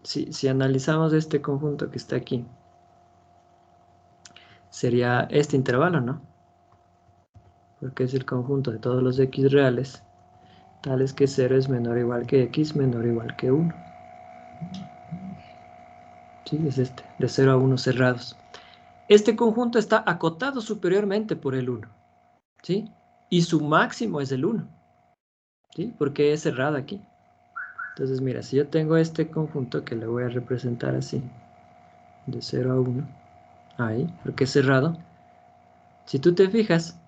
Si analizamos este conjunto que está aquí, sería este intervalo, ¿no? Porque es el conjunto de todos los x reales, tales que 0 es menor o igual que x, menor o igual que 1. Sí, es este, de 0 a 1 cerrados. Este conjunto está acotado superiormente por el 1, ¿sí? Y su máximo es el 1, ¿sí? Porque es cerrado aquí. Entonces, mira, si yo tengo este conjunto que le voy a representar así, de 0 a 1, ahí, porque es cerrado. Si tú te fijas,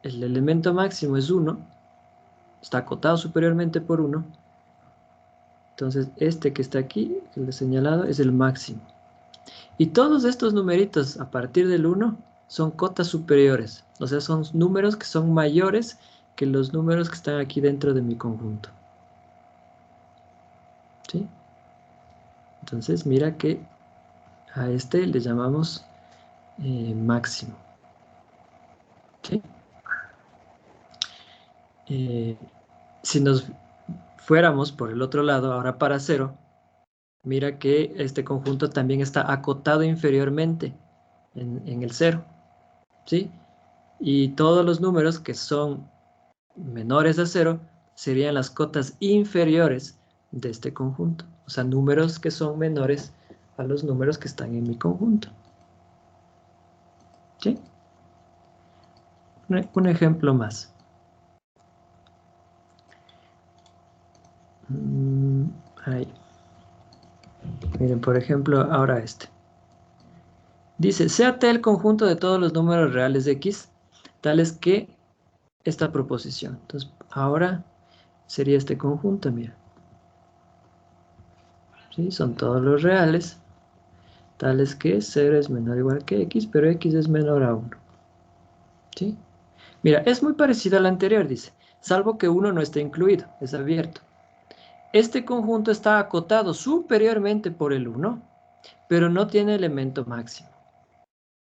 el elemento máximo es 1, está acotado superiormente por 1. Entonces, este que está aquí, el de señalado, es el máximo. Y todos estos numeritos a partir del 1 son cotas superiores. O sea, son números que son mayores que los números que están aquí dentro de mi conjunto. ¿Sí? Entonces, mira que a este le llamamos máximo. ¿Sí? Si nos fuéramos por el otro lado, ahora para 0, mira que este conjunto también está acotado inferiormente en el 0. ¿Sí? Y todos los números que son menores a 0 serían las cotas inferiores de este conjunto. O sea, números que son menores a los números que están en mi conjunto. ¿Sí? Un ejemplo más. Ahí. Miren, por ejemplo, ahora este. Dice, sea T el conjunto de todos los números reales de X, tales que esta proposición. Entonces, ahora sería este conjunto, mira. ¿Sí? Son todos los reales, tales que 0 es menor o igual que X, pero X es menor a 1. ¿Sí? Mira, es muy parecido al anterior, dice, salvo que 1 no esté incluido, es abierto. Este conjunto está acotado superiormente por el 1, pero no tiene elemento máximo.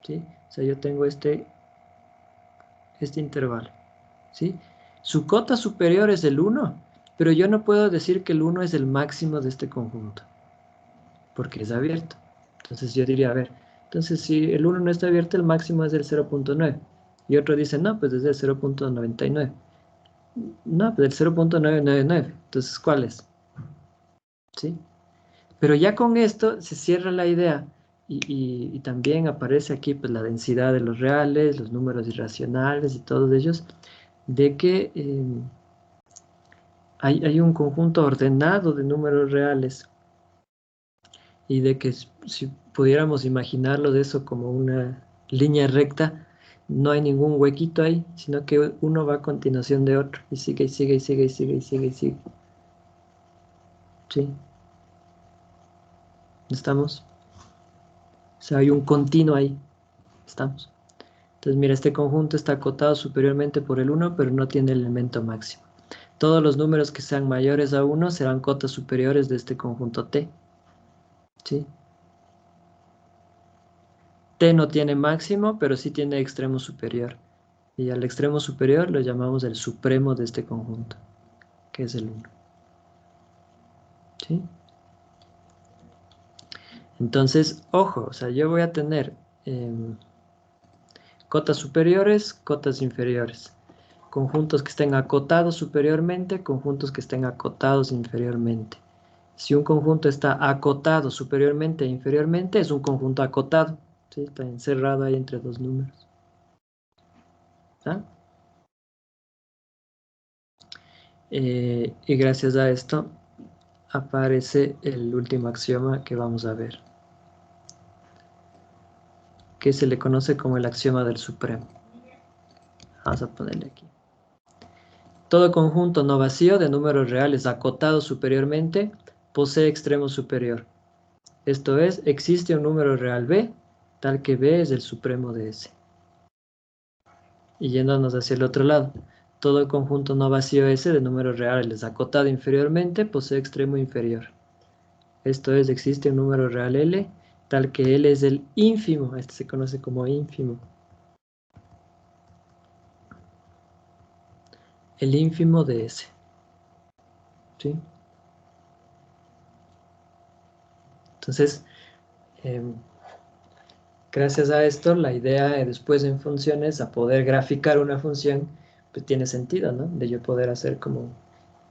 ¿Sí? O sea, yo tengo este intervalo. ¿Sí? Su cota superior es el 1, pero yo no puedo decir que el 1 es el máximo de este conjunto, porque es abierto. Entonces yo diría, a ver, entonces si el 1 no está abierto, el máximo es del 0.9. Y otro dice, no, pues es del 0.99. No, pues del 0.999. Entonces, ¿cuál es? ¿Sí? Pero ya con esto se cierra la idea y también aparece aquí pues, la densidad de los reales, los números irracionales y todos ellos, de que hay un conjunto ordenado de números reales y de que si pudiéramos imaginarlo de eso como una línea recta, no hay ningún huequito ahí, sino que uno va a continuación de otro y sigue y sigue y sigue y sigue y sigue y sigue. ¿Sí? ¿Estamos? O sea, hay un continuo ahí. ¿Estamos? Entonces, mira, este conjunto está acotado superiormente por el 1, pero no tiene elemento máximo. Todos los números que sean mayores a 1 serán cotas superiores de este conjunto T. ¿Sí? T no tiene máximo, pero sí tiene extremo superior. Y al extremo superior lo llamamos el supremo de este conjunto, que es el 1. ¿Sí? Entonces, ojo, o sea, yo voy a tener cotas superiores, cotas inferiores. Conjuntos que estén acotados superiormente, conjuntos que estén acotados inferiormente. Si un conjunto está acotado superiormente e inferiormente, es un conjunto acotado. ¿Sí? Está encerrado ahí entre dos números. ¿Ah? Y gracias a esto aparece el último axioma que vamos a ver, que se le conoce como el axioma del supremo. Vamos a ponerle aquí. Todo conjunto no vacío de números reales acotado superiormente posee extremo superior. Esto es, existe un número real B, tal que B es el supremo de S. Y yéndonos hacia el otro lado, todo conjunto no vacío S de números reales acotado inferiormente posee extremo inferior. Esto es, existe un número real L, tal que L es el ínfimo, este se conoce como ínfimo. El ínfimo de S. ¿Sí? Entonces, gracias a esto, la idea después en funciones, a poder graficar una función, pues tiene sentido, ¿no? De yo poder hacer como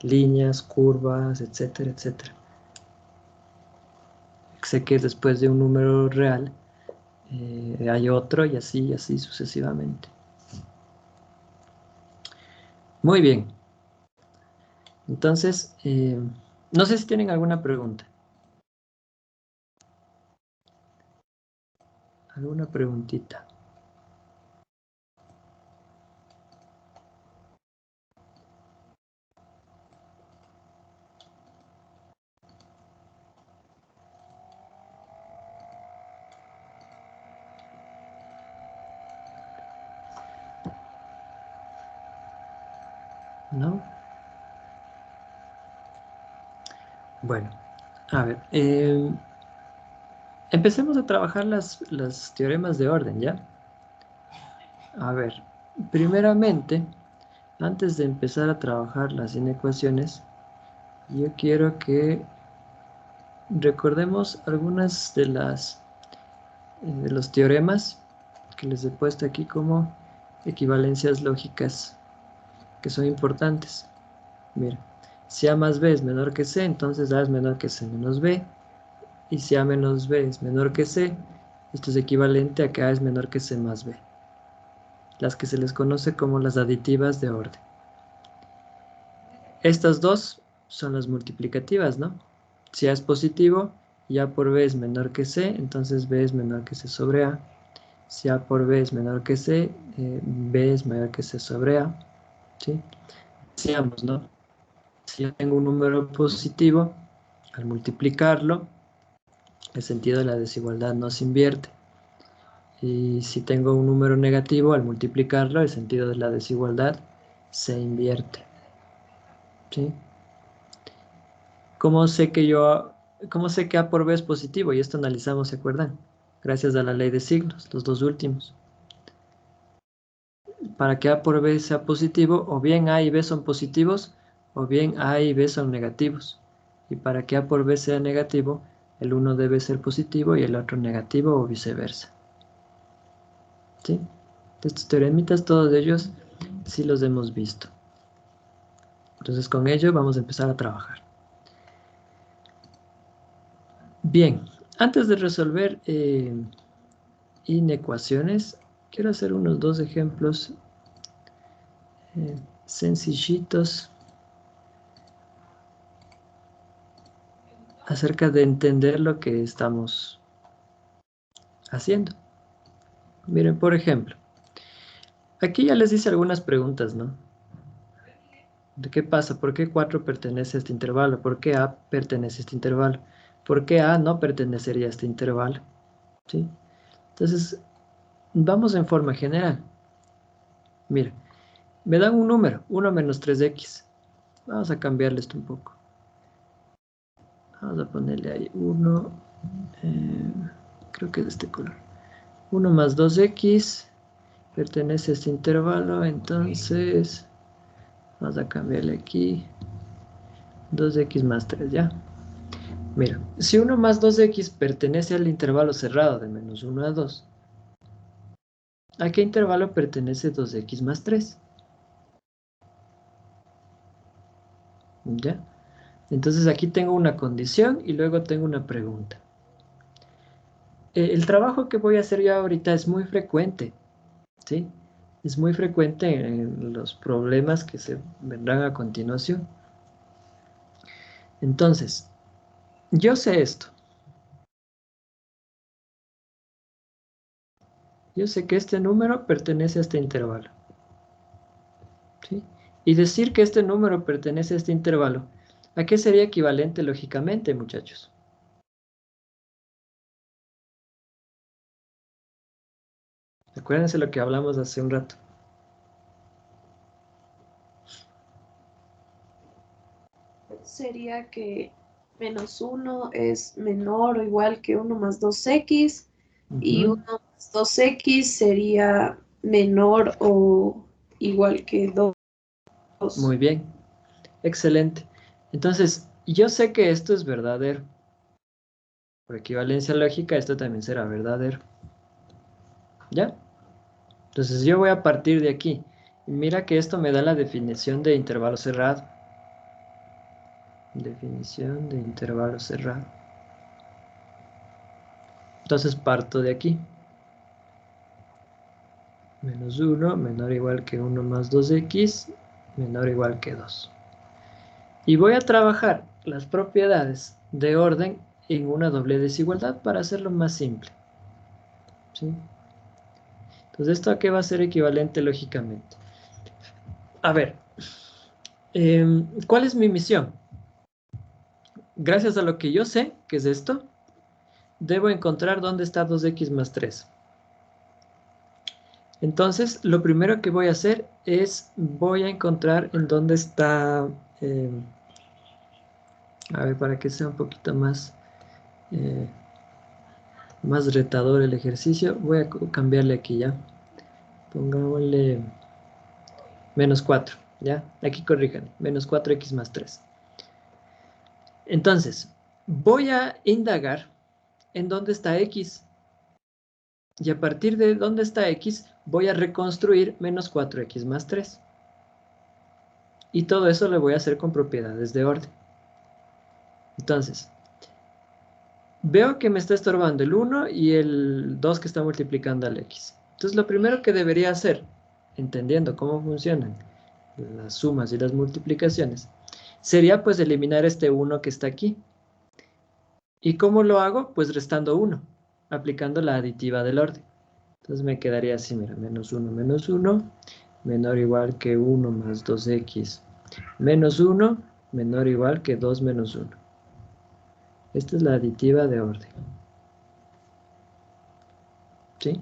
líneas, curvas, etcétera, etcétera. Sé que después de un número real hay otro y así sucesivamente. Muy bien. Entonces, no sé si tienen alguna pregunta. ¿Alguna preguntita? ¿No? Bueno, a ver. Empecemos a trabajar las teoremas de orden, ¿ya? A ver, primeramente, antes de empezar a trabajar las inecuaciones, yo quiero que recordemos algunas de los teoremas que les he puesto aquí como equivalencias lógicas que son importantes. Mira, si A más B es menor que C, entonces A es menor que C menos B. Y si A menos B es menor que C, esto es equivalente a que A es menor que C más B. Las que se les conoce como las aditivas de orden. Estas dos son las multiplicativas, ¿no? Si A es positivo y A por B es menor que C, entonces B es menor que C sobre A. Si A por B es menor que C, B es mayor que C sobre A. ¿Sí? Decíamos, ¿no? Si yo tengo un número positivo, al multiplicarlo, el sentido de la desigualdad no se invierte. Y si tengo un número negativo, al multiplicarlo, el sentido de la desigualdad se invierte. ¿Sí? ¿Cómo sé que A por B es positivo? Y esto analizamos, ¿se acuerdan? Gracias a la ley de signos, los dos últimos. Para que A por B sea positivo, o bien A y B son positivos, o bien A y B son negativos. Y para que A por B sea negativo, el uno debe ser positivo y el otro negativo, o viceversa. ¿Sí? Estos teoremitas, todos ellos, sí los hemos visto. Entonces, con ello vamos a empezar a trabajar. Bien, antes de resolver inecuaciones, quiero hacer unos dos ejemplos sencillitos acerca de entender lo que estamos haciendo. Miren, por ejemplo, aquí ya les hice algunas preguntas, ¿no? ¿De qué pasa? ¿Por qué 4 pertenece a este intervalo? ¿Por qué A pertenece a este intervalo? ¿Por qué A no pertenecería a este intervalo? ¿Sí? Entonces, vamos en forma general. Mira, me dan un número, 1 menos 3x. Vamos a cambiarle esto un poco. Vamos a ponerle ahí 1, creo que es de este color. 1 más 2x pertenece a este intervalo, entonces vamos a cambiarle aquí 2x más 3, ¿ya? Mira, si 1 más 2x pertenece al intervalo cerrado de menos 1 a 2, ¿a qué intervalo pertenece 2x más 3? ¿Ya? Entonces aquí tengo una condición y luego tengo una pregunta. El trabajo que voy a hacer yo ahorita es muy frecuente, ¿sí? Es muy frecuente en los problemas que se vendrán a continuación. Entonces, yo sé esto. Yo sé que este número pertenece a este intervalo, ¿sí? Y decir que este número pertenece a este intervalo, ¿a qué sería equivalente lógicamente, muchachos? Acuérdense lo que hablamos hace un rato. Sería que menos 1 es menor o igual que 1 más 2x y 1 más 2x sería menor o igual que 2. Muy bien, excelente. Entonces, yo sé que esto es verdadero. Por equivalencia lógica, esto también será verdadero. ¿Ya? Entonces yo voy a partir de aquí. Y mira que esto me da la definición de intervalo cerrado. Definición de intervalo cerrado. Entonces parto de aquí. Menos 1 menor o igual que 1 más 2x menor o igual que 2. Y voy a trabajar las propiedades de orden en una doble desigualdad para hacerlo más simple. ¿Sí? Entonces, ¿esto a qué va a ser equivalente lógicamente? A ver, ¿cuál es mi misión? Gracias a lo que yo sé, que es esto, debo encontrar dónde está 2x más 3. Entonces, lo primero que voy a hacer es, voy a encontrar en dónde está, a ver, para que sea un poquito más, más retador el ejercicio, voy a cambiarle aquí ya. Pongámosle menos 4, ¿ya? Aquí corrijan, menos 4x más 3. Entonces, voy a indagar en dónde está x. Y a partir de dónde está x, voy a reconstruir menos 4x más 3. Y todo eso lo voy a hacer con propiedades de orden. Entonces, veo que me está estorbando el 1 y el 2 que está multiplicando al x. Entonces, lo primero que debería hacer, entendiendo cómo funcionan las sumas y las multiplicaciones, sería pues eliminar este 1 que está aquí. ¿Y cómo lo hago? Pues restando 1, aplicando la aditiva del orden. Entonces me quedaría así, mira, menos 1, menor o igual que 1 más 2x menos 1, menor o igual que 2 menos 1. Esta es la aditiva de orden. ¿Sí?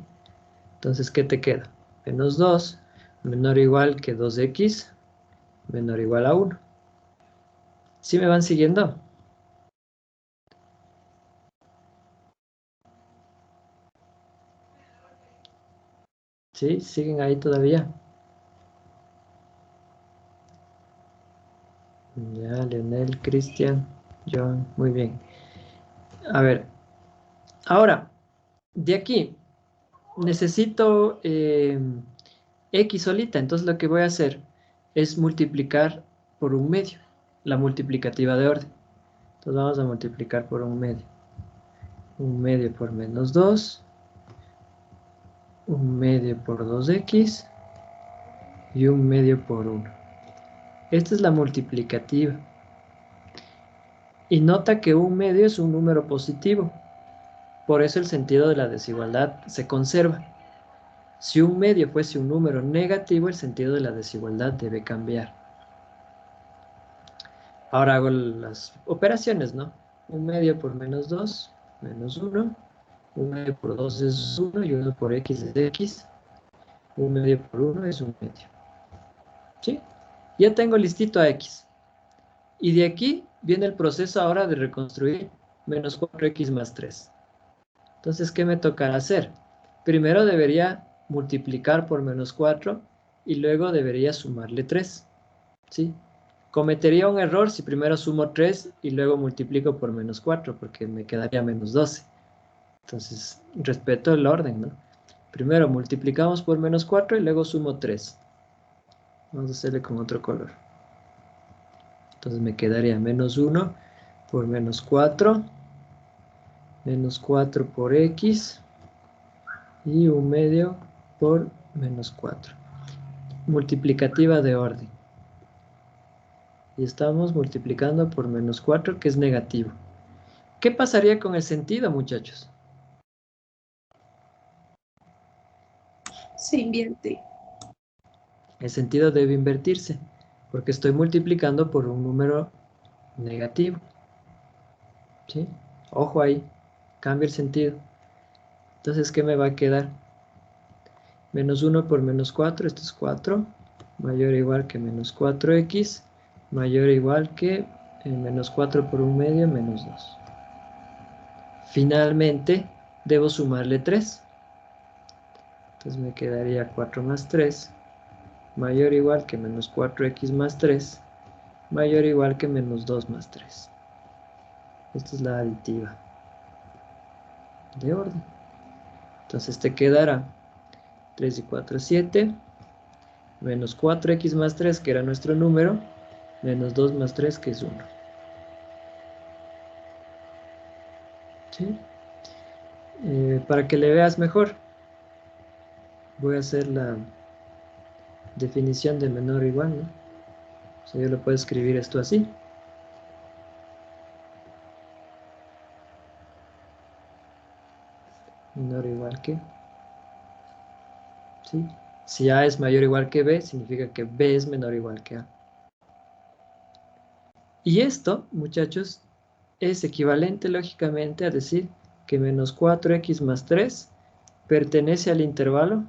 Entonces, ¿qué te queda? Menos 2 menor o igual que 2x menor o igual a 1. ¿Sí me van siguiendo? ¿Sí? ¿Siguen ahí todavía? Ya, Leonel, Cristian, John, muy bien. A ver, ahora, de aquí, necesito x solita, entonces lo que voy a hacer es multiplicar por un medio, la multiplicativa de orden. Entonces vamos a multiplicar por un medio. Un medio por menos 2, un medio por 2x y un medio por 1. Esta es la multiplicativa. Y nota que un medio es un número positivo. Por eso el sentido de la desigualdad se conserva. Si un medio fuese un número negativo, el sentido de la desigualdad debe cambiar. Ahora hago las operaciones, ¿no? Un medio por menos 2, menos 1. Un medio por 2 es 1 y 1 por x es x. Un medio por 1 es un medio. ¿Sí? Ya tengo listito a x. Y de aquí viene el proceso ahora de reconstruir menos 4x más 3. Entonces, ¿qué me tocará hacer? Primero debería multiplicar por menos 4 y luego debería sumarle 3. ¿Sí? Cometería un error si primero sumo 3 y luego multiplico por menos 4 porque me quedaría menos 12. Entonces, respeto el orden, ¿no? Primero multiplicamos por menos 4 y luego sumo 3. Vamos a hacerle con otro color. Entonces me quedaría menos 1 por menos 4, menos 4 por x y un medio por menos 4. Multiplicativa de orden. Y estamos multiplicando por menos 4, que es negativo. ¿Qué pasaría con el sentido, muchachos? Se invierte. El sentido debe invertirse, porque estoy multiplicando por un número negativo. ¿Sí? Ojo ahí, cambia el sentido. Entonces, ¿qué me va a quedar? Menos 1 por menos 4, esto es 4, mayor o igual que menos 4x, mayor o igual que menos 4 por un medio, menos 2. Finalmente, debo sumarle 3. Entonces me quedaría 4 más 3, mayor o igual que menos 4x más 3, mayor o igual que menos 2 más 3. Esta es la aditiva de orden. Entonces te quedará 3 y 4, 7, menos 4x más 3, que era nuestro número, menos 2 más 3, que es 1. ¿Sí? Para que le veas mejor, voy a hacer la definición de menor o igual, ¿no? O sea, yo lo puedo escribir esto así. Menor o igual que, ¿sí? Si A es mayor o igual que B, significa que B es menor o igual que A. Y esto, muchachos, es equivalente lógicamente a decir que menos 4x más 3 pertenece al intervalo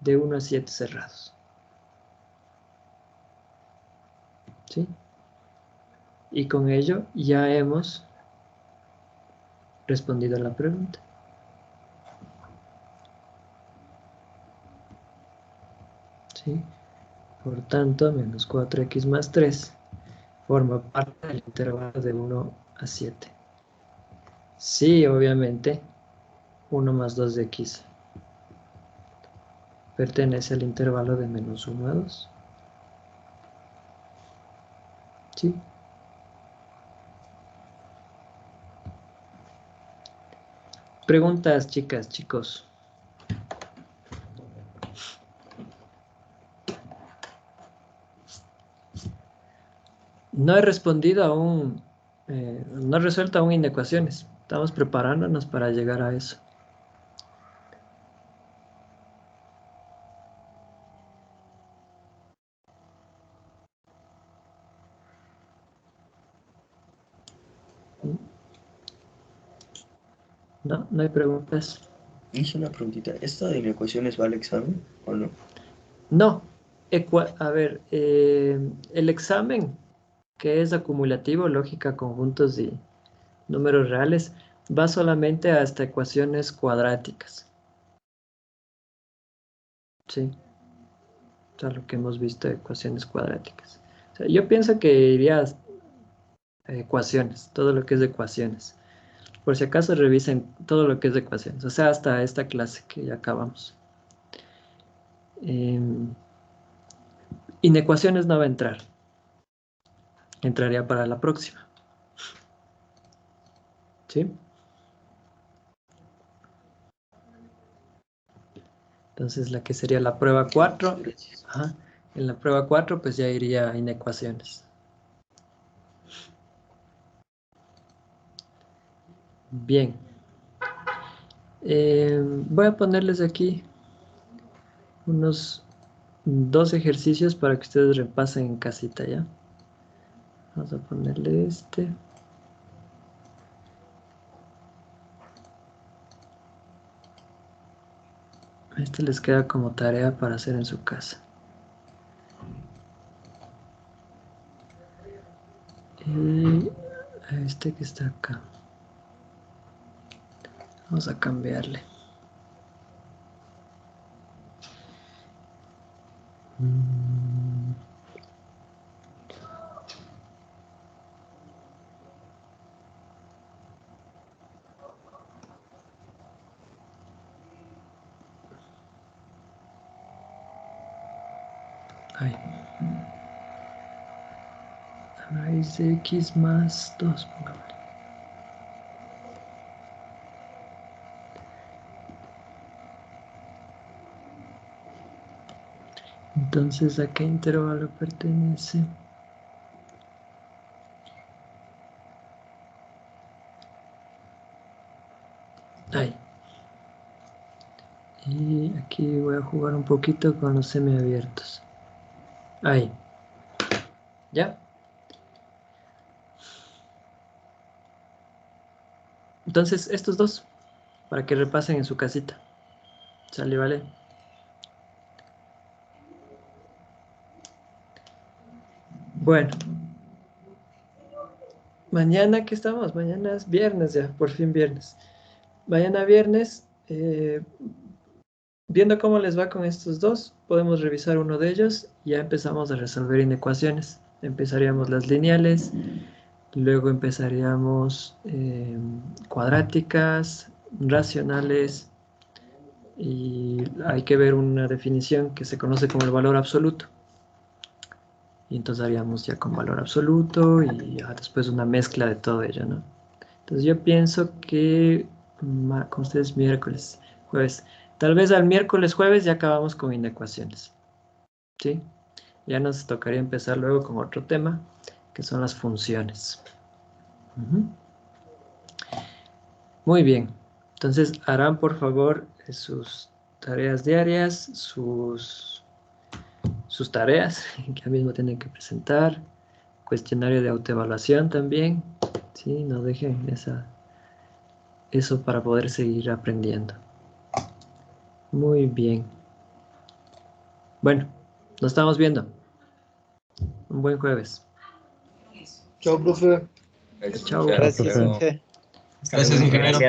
de 1 a 7 cerrados. ¿Sí? Y con ello ya hemos respondido a la pregunta. ¿Sí? Por tanto, menos 4x más 3 forma parte del intervalo de 1 a 7. Sí, obviamente, 1 más 2x pertenece al intervalo de menos 1 a 2. ¿Sí? Preguntas, chicas, chicos. No he respondido aún, no he resuelto aún inecuaciones. Estamos preparándonos para llegar a eso. No, no hay preguntas. Hice una preguntita. ¿Esto de inecuaciones va al examen o no? No, a ver, el examen que es acumulativo, lógica, conjuntos y números reales, va solamente hasta ecuaciones cuadráticas. Sí, o sea, lo que hemos visto de ecuaciones cuadráticas. O sea, yo pienso que iría a ecuaciones, todo lo que es de ecuaciones. Por si acaso revisen todo lo que es de ecuaciones, o sea, hasta esta clase que ya acabamos. Inecuaciones no va a entrar. Entraría para la próxima. ¿Sí? Entonces, la que sería la prueba 4. Gracias. Ajá. En la prueba 4, pues ya iría inecuaciones. Bien. Voy a ponerles aquí unos 2 ejercicios para que ustedes repasen en casita, ¿ya? Vamos a ponerle este. Este les queda como tarea para hacer en su casa. Y a este que está acá. Vamos a cambiarle. Ahí. Raíz de x más 2, pongámosle. Entonces, ¿a qué intervalo pertenece? Ahí. Y aquí voy a jugar un poquito con los semiabiertos. Ahí. ¿Ya? Entonces, estos dos, para que repasen en su casita. ¿Sale, vale? Bueno. Mañana, ¿qué estamos? Mañana es viernes ya, por fin viernes. Mañana viernes, viendo cómo les va con estos dos, podemos revisar uno de ellos y ya empezamos a resolver inecuaciones. Empezaríamos las lineales, luego empezaríamos cuadráticas, racionales, y hay que ver una definición que se conoce como el valor absoluto. Y entonces haríamos ya con valor absoluto y ya después una mezcla de todo ello, ¿no? Entonces yo pienso que con ustedes miércoles, jueves. Tal vez al miércoles, jueves ya acabamos con inecuaciones. ¿Sí? Ya nos tocaría empezar luego con otro tema, que son las funciones. Muy bien. Entonces harán por favor sus tareas diarias, sus tareas que al mismo tienen que presentar, cuestionario de autoevaluación también, ¿sí? No dejen eso para poder seguir aprendiendo. Muy bien. Bueno, nos estamos viendo. Un buen jueves. Chao, profe. Gracias, Chao. profe. Gracias, Hasta luego. Inge. Gracias, ingeniero.